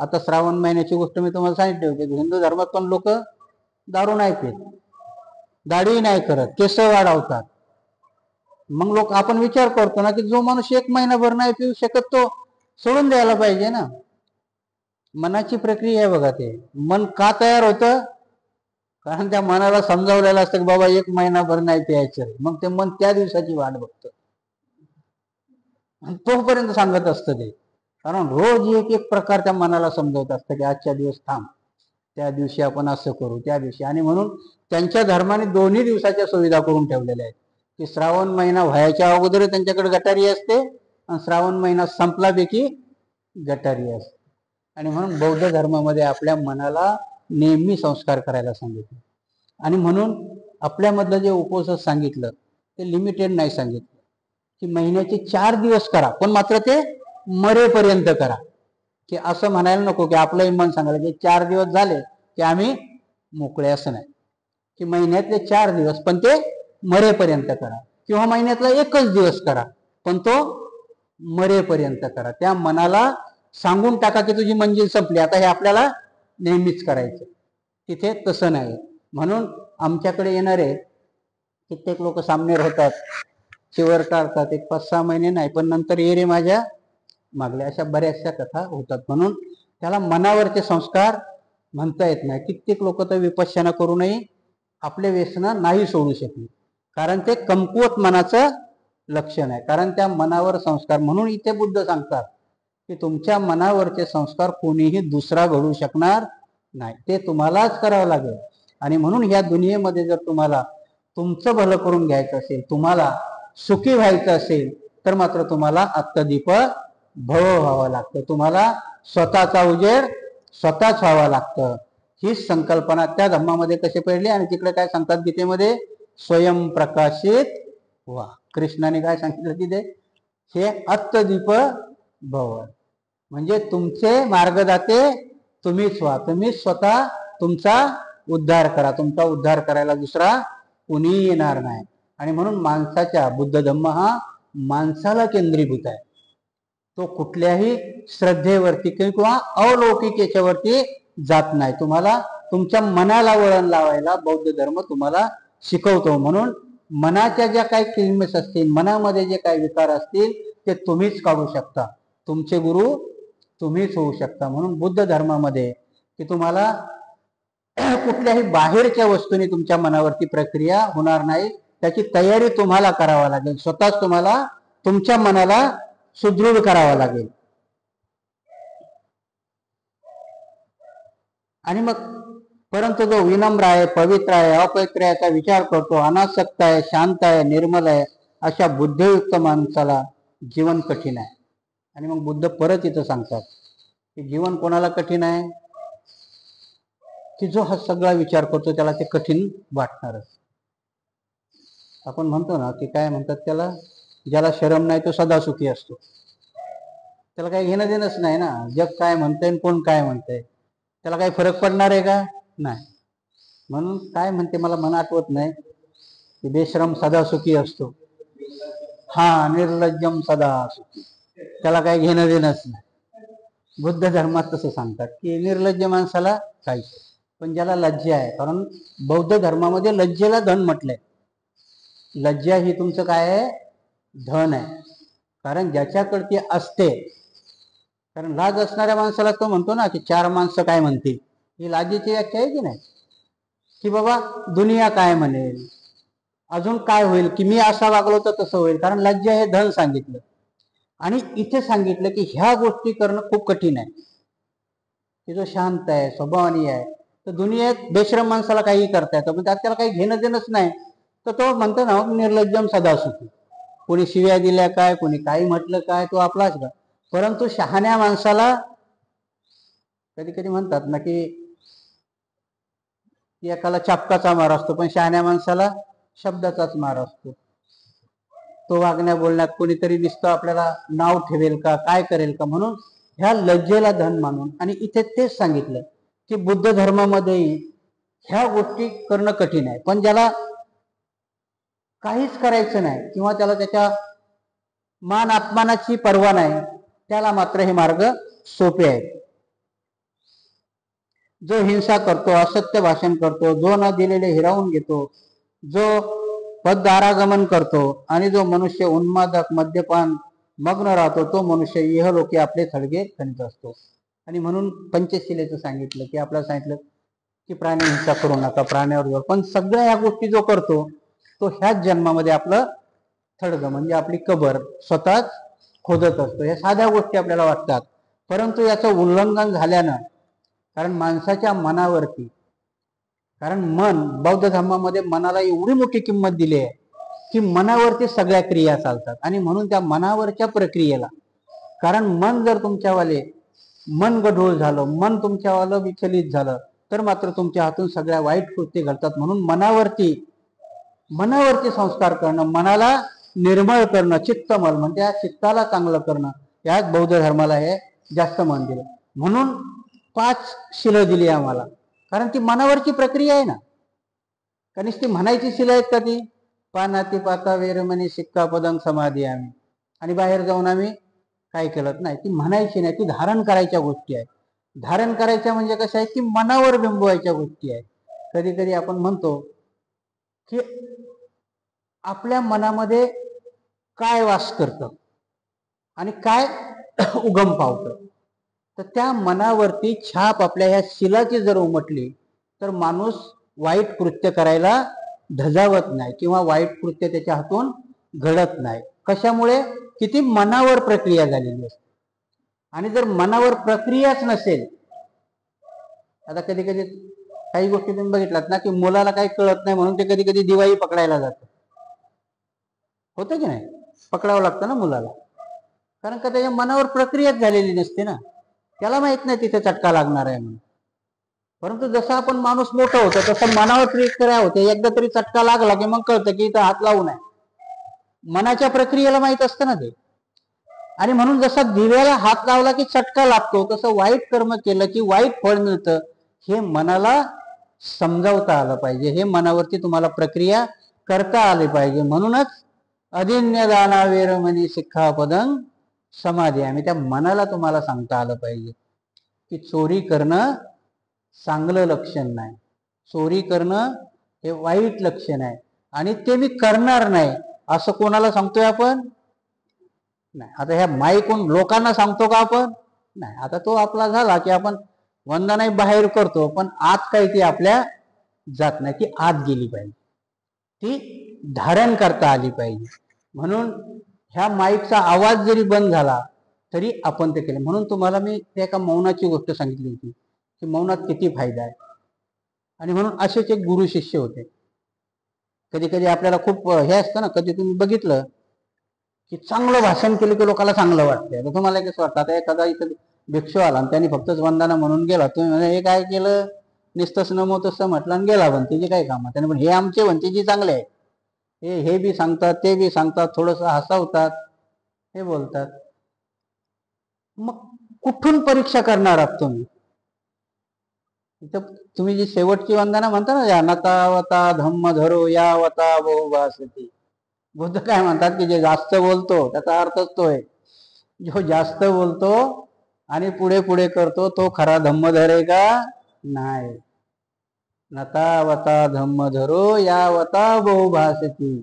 आता श्रावण महिन्याची गोष्ट मी तुम्हाला सांगितली होती. हिंदू धर्मात पण लोक दारू नाही पित, दाढी नाही करत, केस वाढवतात. मग लोक आपण विचार करतो ना की जो माणूस 1 महिनाभर नाही पिऊ शकत तो सोडून द्यायला पाहिजे ना. मनाची प्रक्रिया आहे बघा. ते मन का तयार होतं? कारण त्या मनाला समजावलेलं असतं की बाबा 1 महिनाभर नाही प्यायचं. मग ते मन त्या दिवसाची वाट बघतं, तोपर्यंत सांगत असतं ते. कारण रोज एक प्रकार त्या मनाला समजवत असतं की आजच्या दिवस थांब, त्या दिवशी आपण असं करू, त्या दिवशी. आणि म्हणून त्यांच्या धर्माने 2 दिवसाच्या सुविधा करून ठेवलेल्या आहेत की श्रावण महिना व्हायच्या अगोदर त्यांच्याकडे गटारी असते आणि श्रावण महिना संपलापैकी गटारी असते. आणि म्हणून बौद्ध धर्मामध्ये आपल्या मनाला नेहमी संस्कार करायला सांगितले. आणि म्हणून आपल्यामधलं जे उपवास सांगितलं ते लिमिटेड नाही सांगितलं, की महिन्याचे 4 दिवस करा, पण मात्र ते मरेपर्यंत करा. की असं म्हणायला नको की आपलंही मन सांगायला की 4 दिवस झाले की आम्ही मोकळे, असं नाही. की महिन्यातले 4 दिवस पण ते मरेपर्यंत करा, किंवा महिन्यातला 1च दिवस करा पण तो मरेपर्यंत करा. त्या मनाला सांगून टाका की तुझी मंजिल संपली, आता हे आपल्याला नेहमीच करायचं. तिथे तसं नाही. म्हणून आमच्याकडे येणारे कित्येक लोक सामनेर होतात, चिवर काढतात, 1-5-6 महिने नाही, पण नंतर ये रे माझ्या मागले, अशा बऱ्याचशा कथा होतात. म्हणून त्याला मनावरचे संस्कार म्हणता येत नाही. कित्येक लोक तर विपश्यना करूनही आपले व्यसन नाही सोडू शकले, कारण ते कमकुवत मनाचं लक्षण आहे. कारण त्या मनावर संस्कार, म्हणून इथे बुद्ध सांगतात की तुमच्या मनावरचे संस्कार कोणीही दुसरा घडू शकणार नाही, ते तुम्हालाच करावं लागेल. आणि म्हणून ह्या दुनियेमध्ये जर तुम्हाला तुमचं भलं करून घ्यायचं असेल, तुम्हाला सुखी व्हायचं असेल, तर मात्र तुम्हाला आत्मदीप भव व्हावं लागतं. तुम्हाला स्वतःचा उजेड स्वतःच व्हावा लागतं. हीच संकल्पना त्या धम्मामध्ये कशी पडली. आणि तिकडे काय सांगतात गीतेमध्ये? स्वयंप्रकाशित व्हा. कृष्णाने काय सांगितलं तिथे? हे आत्मदीप भव, म्हणजे तुमचे मार्गदाते तुम्हीच व्हा. तुम्ही स्वतः तुमचा उद्धार करा. तुमचा उद्धार करायला दुसरा कुणी येणार नाही. आणि म्हणून माणसाच्या बुद्ध धम्म हा माणसाला केंद्रीभूत आहे. तो कुठल्याही श्रद्धेवरती किंवा अलौकिकेच्यावरती जात नाही. तुम्हाला तुमच्या मनाला वळण लावायला बौद्ध धर्म तुम्हाला शिकवतो. म्हणून मनाच्या ज्या काही किल्मेस असतील, मनामध्ये जे काही विकार असतील, ते तुम्हीच काढू शकता. तुमचे गुरु तुम्हीच होऊ शकता. म्हणून बुद्ध धर्मामध्ये की तुम्हाला कुठल्याही बाहेरच्या वस्तूने तुमच्या मनावरती प्रक्रिया होणार नाही, त्याची तयारी तुम्हाला करावा लागेल. स्वतःच तुम्हाला तुमच्या मनाला सुदृढ करावा लागेल. आणि मग परंतु जो विनम्र आहे, पवित्र आहे, अपवित्र आहे, याचा विचार करतो, अनासक्त आहे, शांत आहे, निर्मल आहे, अशा बुद्धयुक्त माणसाला जीवन कठीण आहे. आणि मग बुद्ध परत इथं सांगतात की जीवन कोणाला कठीण आहे? की जो हा सगळा विचार करतो त्याला ते कठीण वाटणारच. आपण म्हणतो ना की काय म्हणतात त्याला, ज्याला शरम नाही तो सदा सुखी असतो. त्याला काही घेणं देणंच नाही ना. जग काय म्हणतंय कोण काय म्हणतंय त्याला काही फरक पडणार आहे का? नाही. म्हणून काय म्हणते मला मन आठवत नाही की बेश्रम सदा सुखी असतो, हा निर्लज्जम सदा सुखी, त्याला काही घेणं देणंच नाही. बुद्ध धर्मात तसं सांगतात की निर्लज्ज माणसाला काहीच, पण ज्याला लज्जा आहे, कारण बौद्ध धर्मामध्ये लज्जेला धन म्हटलंय. लज्जा ही तुमचं काय आहे? धन आहे. कारण ज्याच्याकडे ती असते, कारण लाज असणाऱ्या माणसाला तो म्हणतो ना की चार माणसं काय म्हणतील, ही लाजेची व्याख्या आहे की नाही? की बाबा दुनिया काय म्हणेल, अजून काय होईल, की मी असा वागलो तर तसं होईल. कारण लज्जा हे धन सांगितलं. आणि इथे सांगितलं की ह्या गोष्टी करणं खूप कठीण आहे. की जो शांत आहे, स्वभावानी आहे, तर दुनियेत बेश्रम माणसाला काही करता येतं, पण त्यात त्याला काही घेणं देणंच नाही, तर तो म्हणतो ना निर्लज्जम सदा सुखी. कोणी शिव्या दिल्या काय, कोणी काही म्हटलं काय, तो आपलाच का. परंतु शहाण्या माणसाला कधी कधी म्हणतात ना की एकाला चापकाचा मार असतो, पण शहाण्या माणसाला शब्दाचाच मार असतो. तो वागण्या बोलण्यात कोणीतरी दिसतं आपल्याला नाव ठेवेल का, काय करेल का, म्हणून ह्या लज्जेला धन मानून. आणि इथे तेच सांगितलं की बुद्ध धर्मामध्येही ह्या गोष्टी करणं कठीण आहे, पण ज्याला काहीच करायचं नाही किंवा त्याला त्याच्या मान अपमानाची पर्वा नाही, त्याला मात्र हे मार्ग सोपे आहेत. जो हिंसा करतो, असत्य भाषण करतो, जो न दिलेले हिरावून घेतो, जो पददारागमन करतो, आणि जो मनुष्य उन्मादक मद्यपान मग्न राहतो, तो मनुष्य इहलोकी आपले थडगे खणीत असतो. आणि म्हणून पंचशिलेचं सांगितलं की आपल्याला सांगितलं की प्राणी हिंसा करू नका, प्राण्यावर जोर. पण सगळ्या ह्या गोष्टी जो करतो तो ह्याच जन्मामध्ये आपलं थडगं म्हणजे आपली कबर स्वतःच खोदत असतो. ह्या साध्या गोष्टी आपल्याला वाटतात, परंतु याचं उल्लंघन झाल्यानं, कारण माणसाच्या मनावरती, कारण मन बौद्ध धर्मामध्ये मनाला एवढी मोठी किंमत दिली आहे की मनावरती सगळ्या क्रिया चालतात. आणि म्हणून त्या मनावरच्या प्रक्रियेला, कारण मन जर तुमच्यावाले मन गढूळ झालं, मन तुमच्यावालं विचलित झालं, तर मात्र तुमच्या हातून सगळ्या वाईट कृत्य घडतात. म्हणून मनावरती संस्कार करणं, मनाला निर्मळ करणं, चित्तमल म्हणजे या चित्ताला चांगलं करणं, याच बौद्ध धर्माला हे जास्त मन दिलं. म्हणून 5 शिलं दिली आम्हाला, कारण ती मनावरची प्रक्रिया आहे ना. कारण ती म्हणायची शिलं आहेत का? ती पानाती पाता वेरमणी शिक्का पदं समाधी आम्ही, आणि बाहेर जाऊन आम्ही काय केलं नाही, ती म्हणायची नाही, ती धारण करायच्या गोष्टी आहेत. धारण करायच्या म्हणजे कसं आहे की मनावर बिंबवायच्या गोष्टी आहेत. कधी कधी आपण म्हणतो की आपल्या मनामध्ये काय वास करतं आणि काय उगम पावतं, तर त्या मनावरती छाप आपल्या ह्या शिलाची जर उमटली तर माणूस वाईट कृत्य करायला धजावत नाही किंवा वाईट कृत्य त्याच्या हातून घडत नाही. कशामुळे? किती मनावर प्रक्रिया झालेली असते. आणि जर मनावर प्रक्रियाच नसेल, आता कधी कधी काही गोष्टी तुम्ही बघितलात ना की मुलाला काही कळत नाही म्हणून ते कधी कधी दिवाळी पकडायला जातं, होतं की नाही? पकडावं लागतं ना मुलाला, कारण का त्याच्या मनावर प्रक्रियाच झालेली नसते ना, त्याला माहित नाही तिथे चटका लागणार आहे म्हणून. परंतु जसं आपण माणूस मोठं होतं तसं मनावर प्रक्रिया होते. एकदा तरी चटका लागला की मग कळतं की इथं हात लावू नये, मनाच्या प्रक्रियेला माहित असतं ना ते. आणि म्हणून जसा दिव्याला हात लावला की चटका लागतो, तसं वाईट कर्म केलं की वाईट फळ मिळतं, हे मनाला समजावता आलं पाहिजे. हे मनावरती तुम्हाला प्रक्रिया करता आली पाहिजे. म्हणूनच अदिन्य दाना वेरमणी शिक्षापदं समाधी आम्ही, त्या मनाला तुम्हाला सांगता आलं पाहिजे की चोरी करणं चांगलं लक्षण नाही, चोरी करणं हे वाईट लक्षण आहे, आणि ते मी करणार नाही असं कोणाला सांगतोय आपण? नाही. आता ह्या माईकून लोकांना सांगतो का आपण? नाही. आता तो आपला झाला की आपण वंदनाही बाहेर करतो, पण आत काही ती आपल्या जात नाही, ती आत गेली पाहिजे, ती धारण करता आली पाहिजे. म्हणून ह्या माईकचा आवाज जरी बंद झाला तरी आपण ते केलं. म्हणून तुम्हाला मी एका मौनाची गोष्ट सांगितली होती की मौनात किती फायदा आहे. आणि म्हणून असेच एक गुरु शिष्य होते. कधी कधी आपल्याला खूप हे असतं ना, कधी तुम्ही बघितलं की चांगलं भाषण केलं की लोकांना चांगलं वाटतंय. तर तुम्हाला कसं वाटतं? आता एखादा इथं भिक्षू आला आणि त्यांनी फक्तच वंदना म्हणून गेला, तुम्ही म्हणजे हे काय केलं, निस्तस नमो तसं म्हटलं आणि गेला, भंतीची काय काम त्याने. पण हे आमचे भंतीजी चांगले आहे, हे बी सांगतात, ते बी सांगतात, थोडंसं हसवतात, हे बोलतात. मग कुठून परीक्षा करणार आहात तुम्ही? इथं तुम्ही जी शेवटची वंदना म्हणता ना, या नतावता धम्म धरो यावता बहुभासती, बुद्ध काय म्हणतात की जे जास्त बोलतो त्याचा अर्थच तो आहे, जो जास्त बोलतो आणि पुढे पुढे करतो तो खरा धम्म धरेगा नाही. नतावता धम्म धरो यावता बहुभासती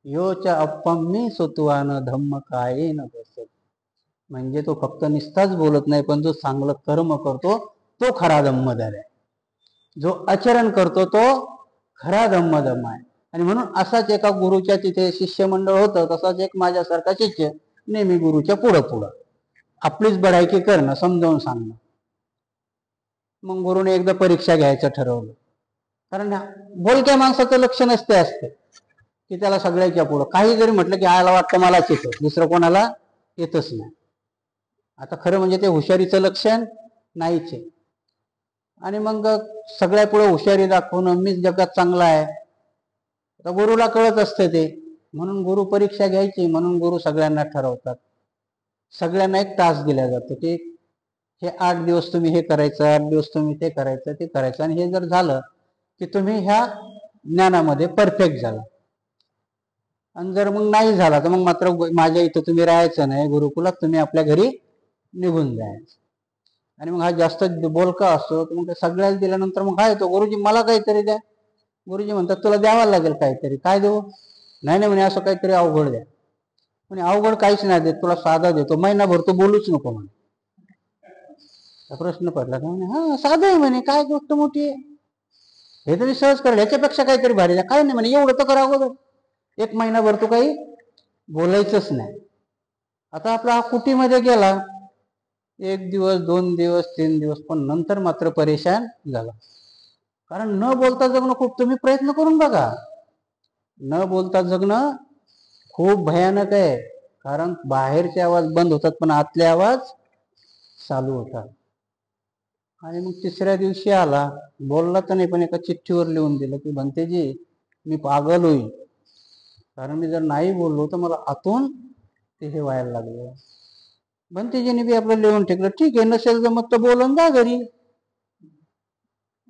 योच अप्पम्मी सुतवान धम्म काये न बसत. म्हणजे तो फक्त निस्ताच बोलत नाही, पण जो चांगलं कर्म करतो तो खरा धम्मधर आहे. जो आचरण करतो तो खरा धम्मधम आहे. आणि म्हणून असाच एका गुरुच्या तिथे शिष्यमंडळ होतं, तसाच एक माझ्यासारखा शिष्य नेहमी गुरुच्या पुढं पुढं आपलीच बढायकी करणं, समजावून सांगणं. मग गुरुने एकदा परीक्षा घ्यायचं ठरवलं, कारण बोलक्या माणसाचं लक्ष नसते असते की त्याला सगळ्याच्या पुढं काही जरी म्हटलं की आयला वाटतं मलाच येतं, दुसरं कोणाला येतच नाही. आता खरं म्हणजे ते हुशारीचं लक्षण नाहीच आहे. आणि मग सगळ्या पुढे हुशारी दाखवणं, मीच जगात चांगला आहे, तर गुरुला कळत असतं ते. म्हणून गुरु परीक्षा घ्यायची, म्हणून गुरु सगळ्यांना ठरवतात. सगळ्यांना एक टास्क दिला जातो की हे 8 दिवस तुम्ही हे करायचं, 8 दिवस तुम्ही ते करायचं, ते करायचं. आणि हे जर झालं की तुम्ही ह्या ज्ञानामध्ये परफेक्ट झाला. आणि जर मग नाही झाला तर मग मात्र माझ्या इथं तुम्ही राहायचं नाही, गुरुकुलात तुम्ही आपल्या घरी निघून जायचं. आणि मग हा जास्त बोलका असतो, तर मग सगळ्याला दिल्यानंतर मग काय येतो, गुरुजी मला काहीतरी द्या. गुरुजी म्हणतात तुला द्यावा लागेल काहीतरी. काय देऊ? नाही नाही म्हणे, असं काहीतरी अवघड द्या. म्हणे अवघड काहीच नाही देत, तुला साधा देतो, महिनाभर तू बोलूच नको म्हणे. प्रश्न पडला का? म्हणे हा साधं आहे म्हणे, काय गोष्ट मोठी आहे, हे तुम्ही सहज करेल, ह्याच्यापेक्षा काहीतरी भारी द्या. काय नाही म्हणे, एवढं तर करा अगोदर. 1 महिनाभर तू काही बोलायचंच नाही. आता आपला कुटीमध्ये गेला 1 दिवस, 2 दिवस, 3 दिवस, पण नंतर मात्र परेशान झाला. कारण न बोलता जगणं खूप, तुम्ही प्रयत्न करून बघा, न बोलता जगणं खूप भयानक आहे. कारण बाहेरचे आवाज बंद होतात पण आतले आवाज चालू होतात. आणि मग 3ऱ्या दिवशी आला, बोलला तर नाही, पण एका चिठ्ठीवर लिहून दिलं की भंतेजी मी पागल होईल, कारण मी जर नाही बोललो तर मला आतून ते हे व्हायला लागलं. भंतेजीने बी आपलं लिहून ठेवलं, ठीक आहे नसेल जमत तर बोलून जा घरी.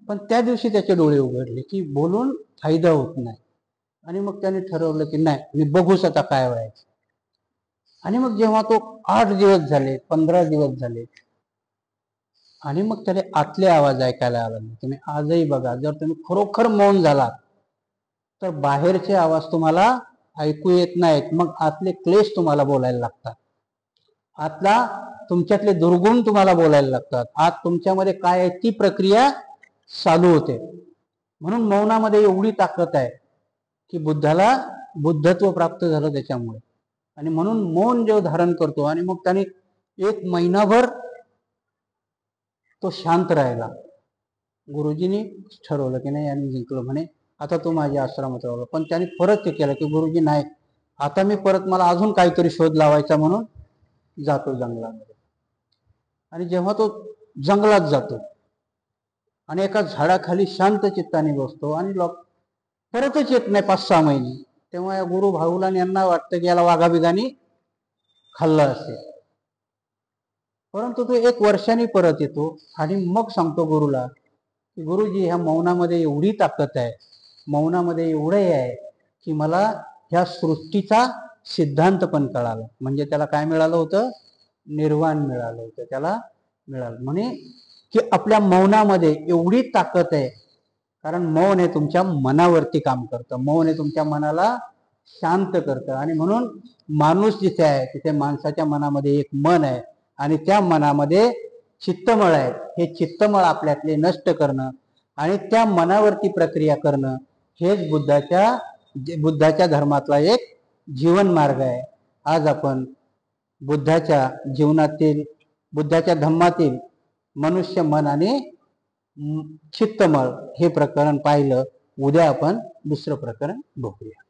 पण त्या दिवशी त्याचे डोळे उघडले की बोलून फायदा होत नाही. आणि मग त्याने ठरवलं की नाही, मी बघूच आता काय व्हायचं. आणि मग जेव्हा तो 8 दिवस झाले, 15 दिवस झाले, आणि मग त्याने आतले आवाज ऐकायला आला. तुम्ही आजही बघा, जर तुम्ही खरोखर मौन झालात तर बाहेरचे आवाज तुम्हाला ऐकू येत नाहीत, मग आतले क्लेश तुम्हाला बोलायला लागतात. आतला तुमच्यातले दुर्गुण तुम्हाला बोलायला लागतात. आत तुमच्यामध्ये काय आहे ती प्रक्रिया चालू होते. म्हणून मौनामध्ये एवढी ताकद आहे की बुद्धाला बुद्धत्व प्राप्त झालं त्याच्यामुळे. आणि म्हणून मौन जो धारण करतो आणि मग त्याने 1 महिनाभर तो शांत राहिला. गुरुजींनी ठरवलं की नाही यांनी जिंकलं म्हणे, आता तो माझ्या आश्रमात राहिला. पण त्याने परत ते केलं की गुरुजी नाही, आता मी परत मला अजून काहीतरी शोध लावायचा, म्हणून जातो जंगलामध्ये. आणि जेव्हा तो जंगलात जातो आणि एका झाडाखाली शांत चित्ताने बसतो आणि परतच येत नाही 5-6 महिने, तेव्हा या गुरु भाऊला यांना वाटतं की याला वाघाबिगानी खाल्लं असेल. परंतु तो 1 वर्षांनी परत येतो आणि मग सांगतो गुरुला की गुरुजी ह्या मौनामध्ये एवढी ताकद आहे, मौनामध्ये एवढं आहे की मला ह्या सृष्टीचा सिद्धांत पण कळाला. म्हणजे त्याला काय मिळालं होतं? निर्वाण मिळालं होतं त्याला मिळालं. म्हणे की आपल्या मौनामध्ये एवढी ताकद आहे, कारण मौन हे तुमच्या मनावरती काम करतं, मौन हे तुमच्या मनाला शांत करतं. आणि म्हणून माणूस जिथे आहे तिथे माणसाच्या मनामध्ये एक मन आहे, आणि त्या मनामध्ये चित्तमळ आहे. हे चित्तमळ आपल्यातले नष्ट करणं आणि त्या मनावरती प्रक्रिया करणं हेच बुद्धाच्या धर्मातला एक जीवन मार्ग आहे. आज आपण बुद्धाच्या जीवनातील, बुद्धाच्या धम्मातील मनुष्य मन आणि चित्तमळ हे प्रकरण पाहिलं. उद्या आपण दुसरं प्रकरण बघूया.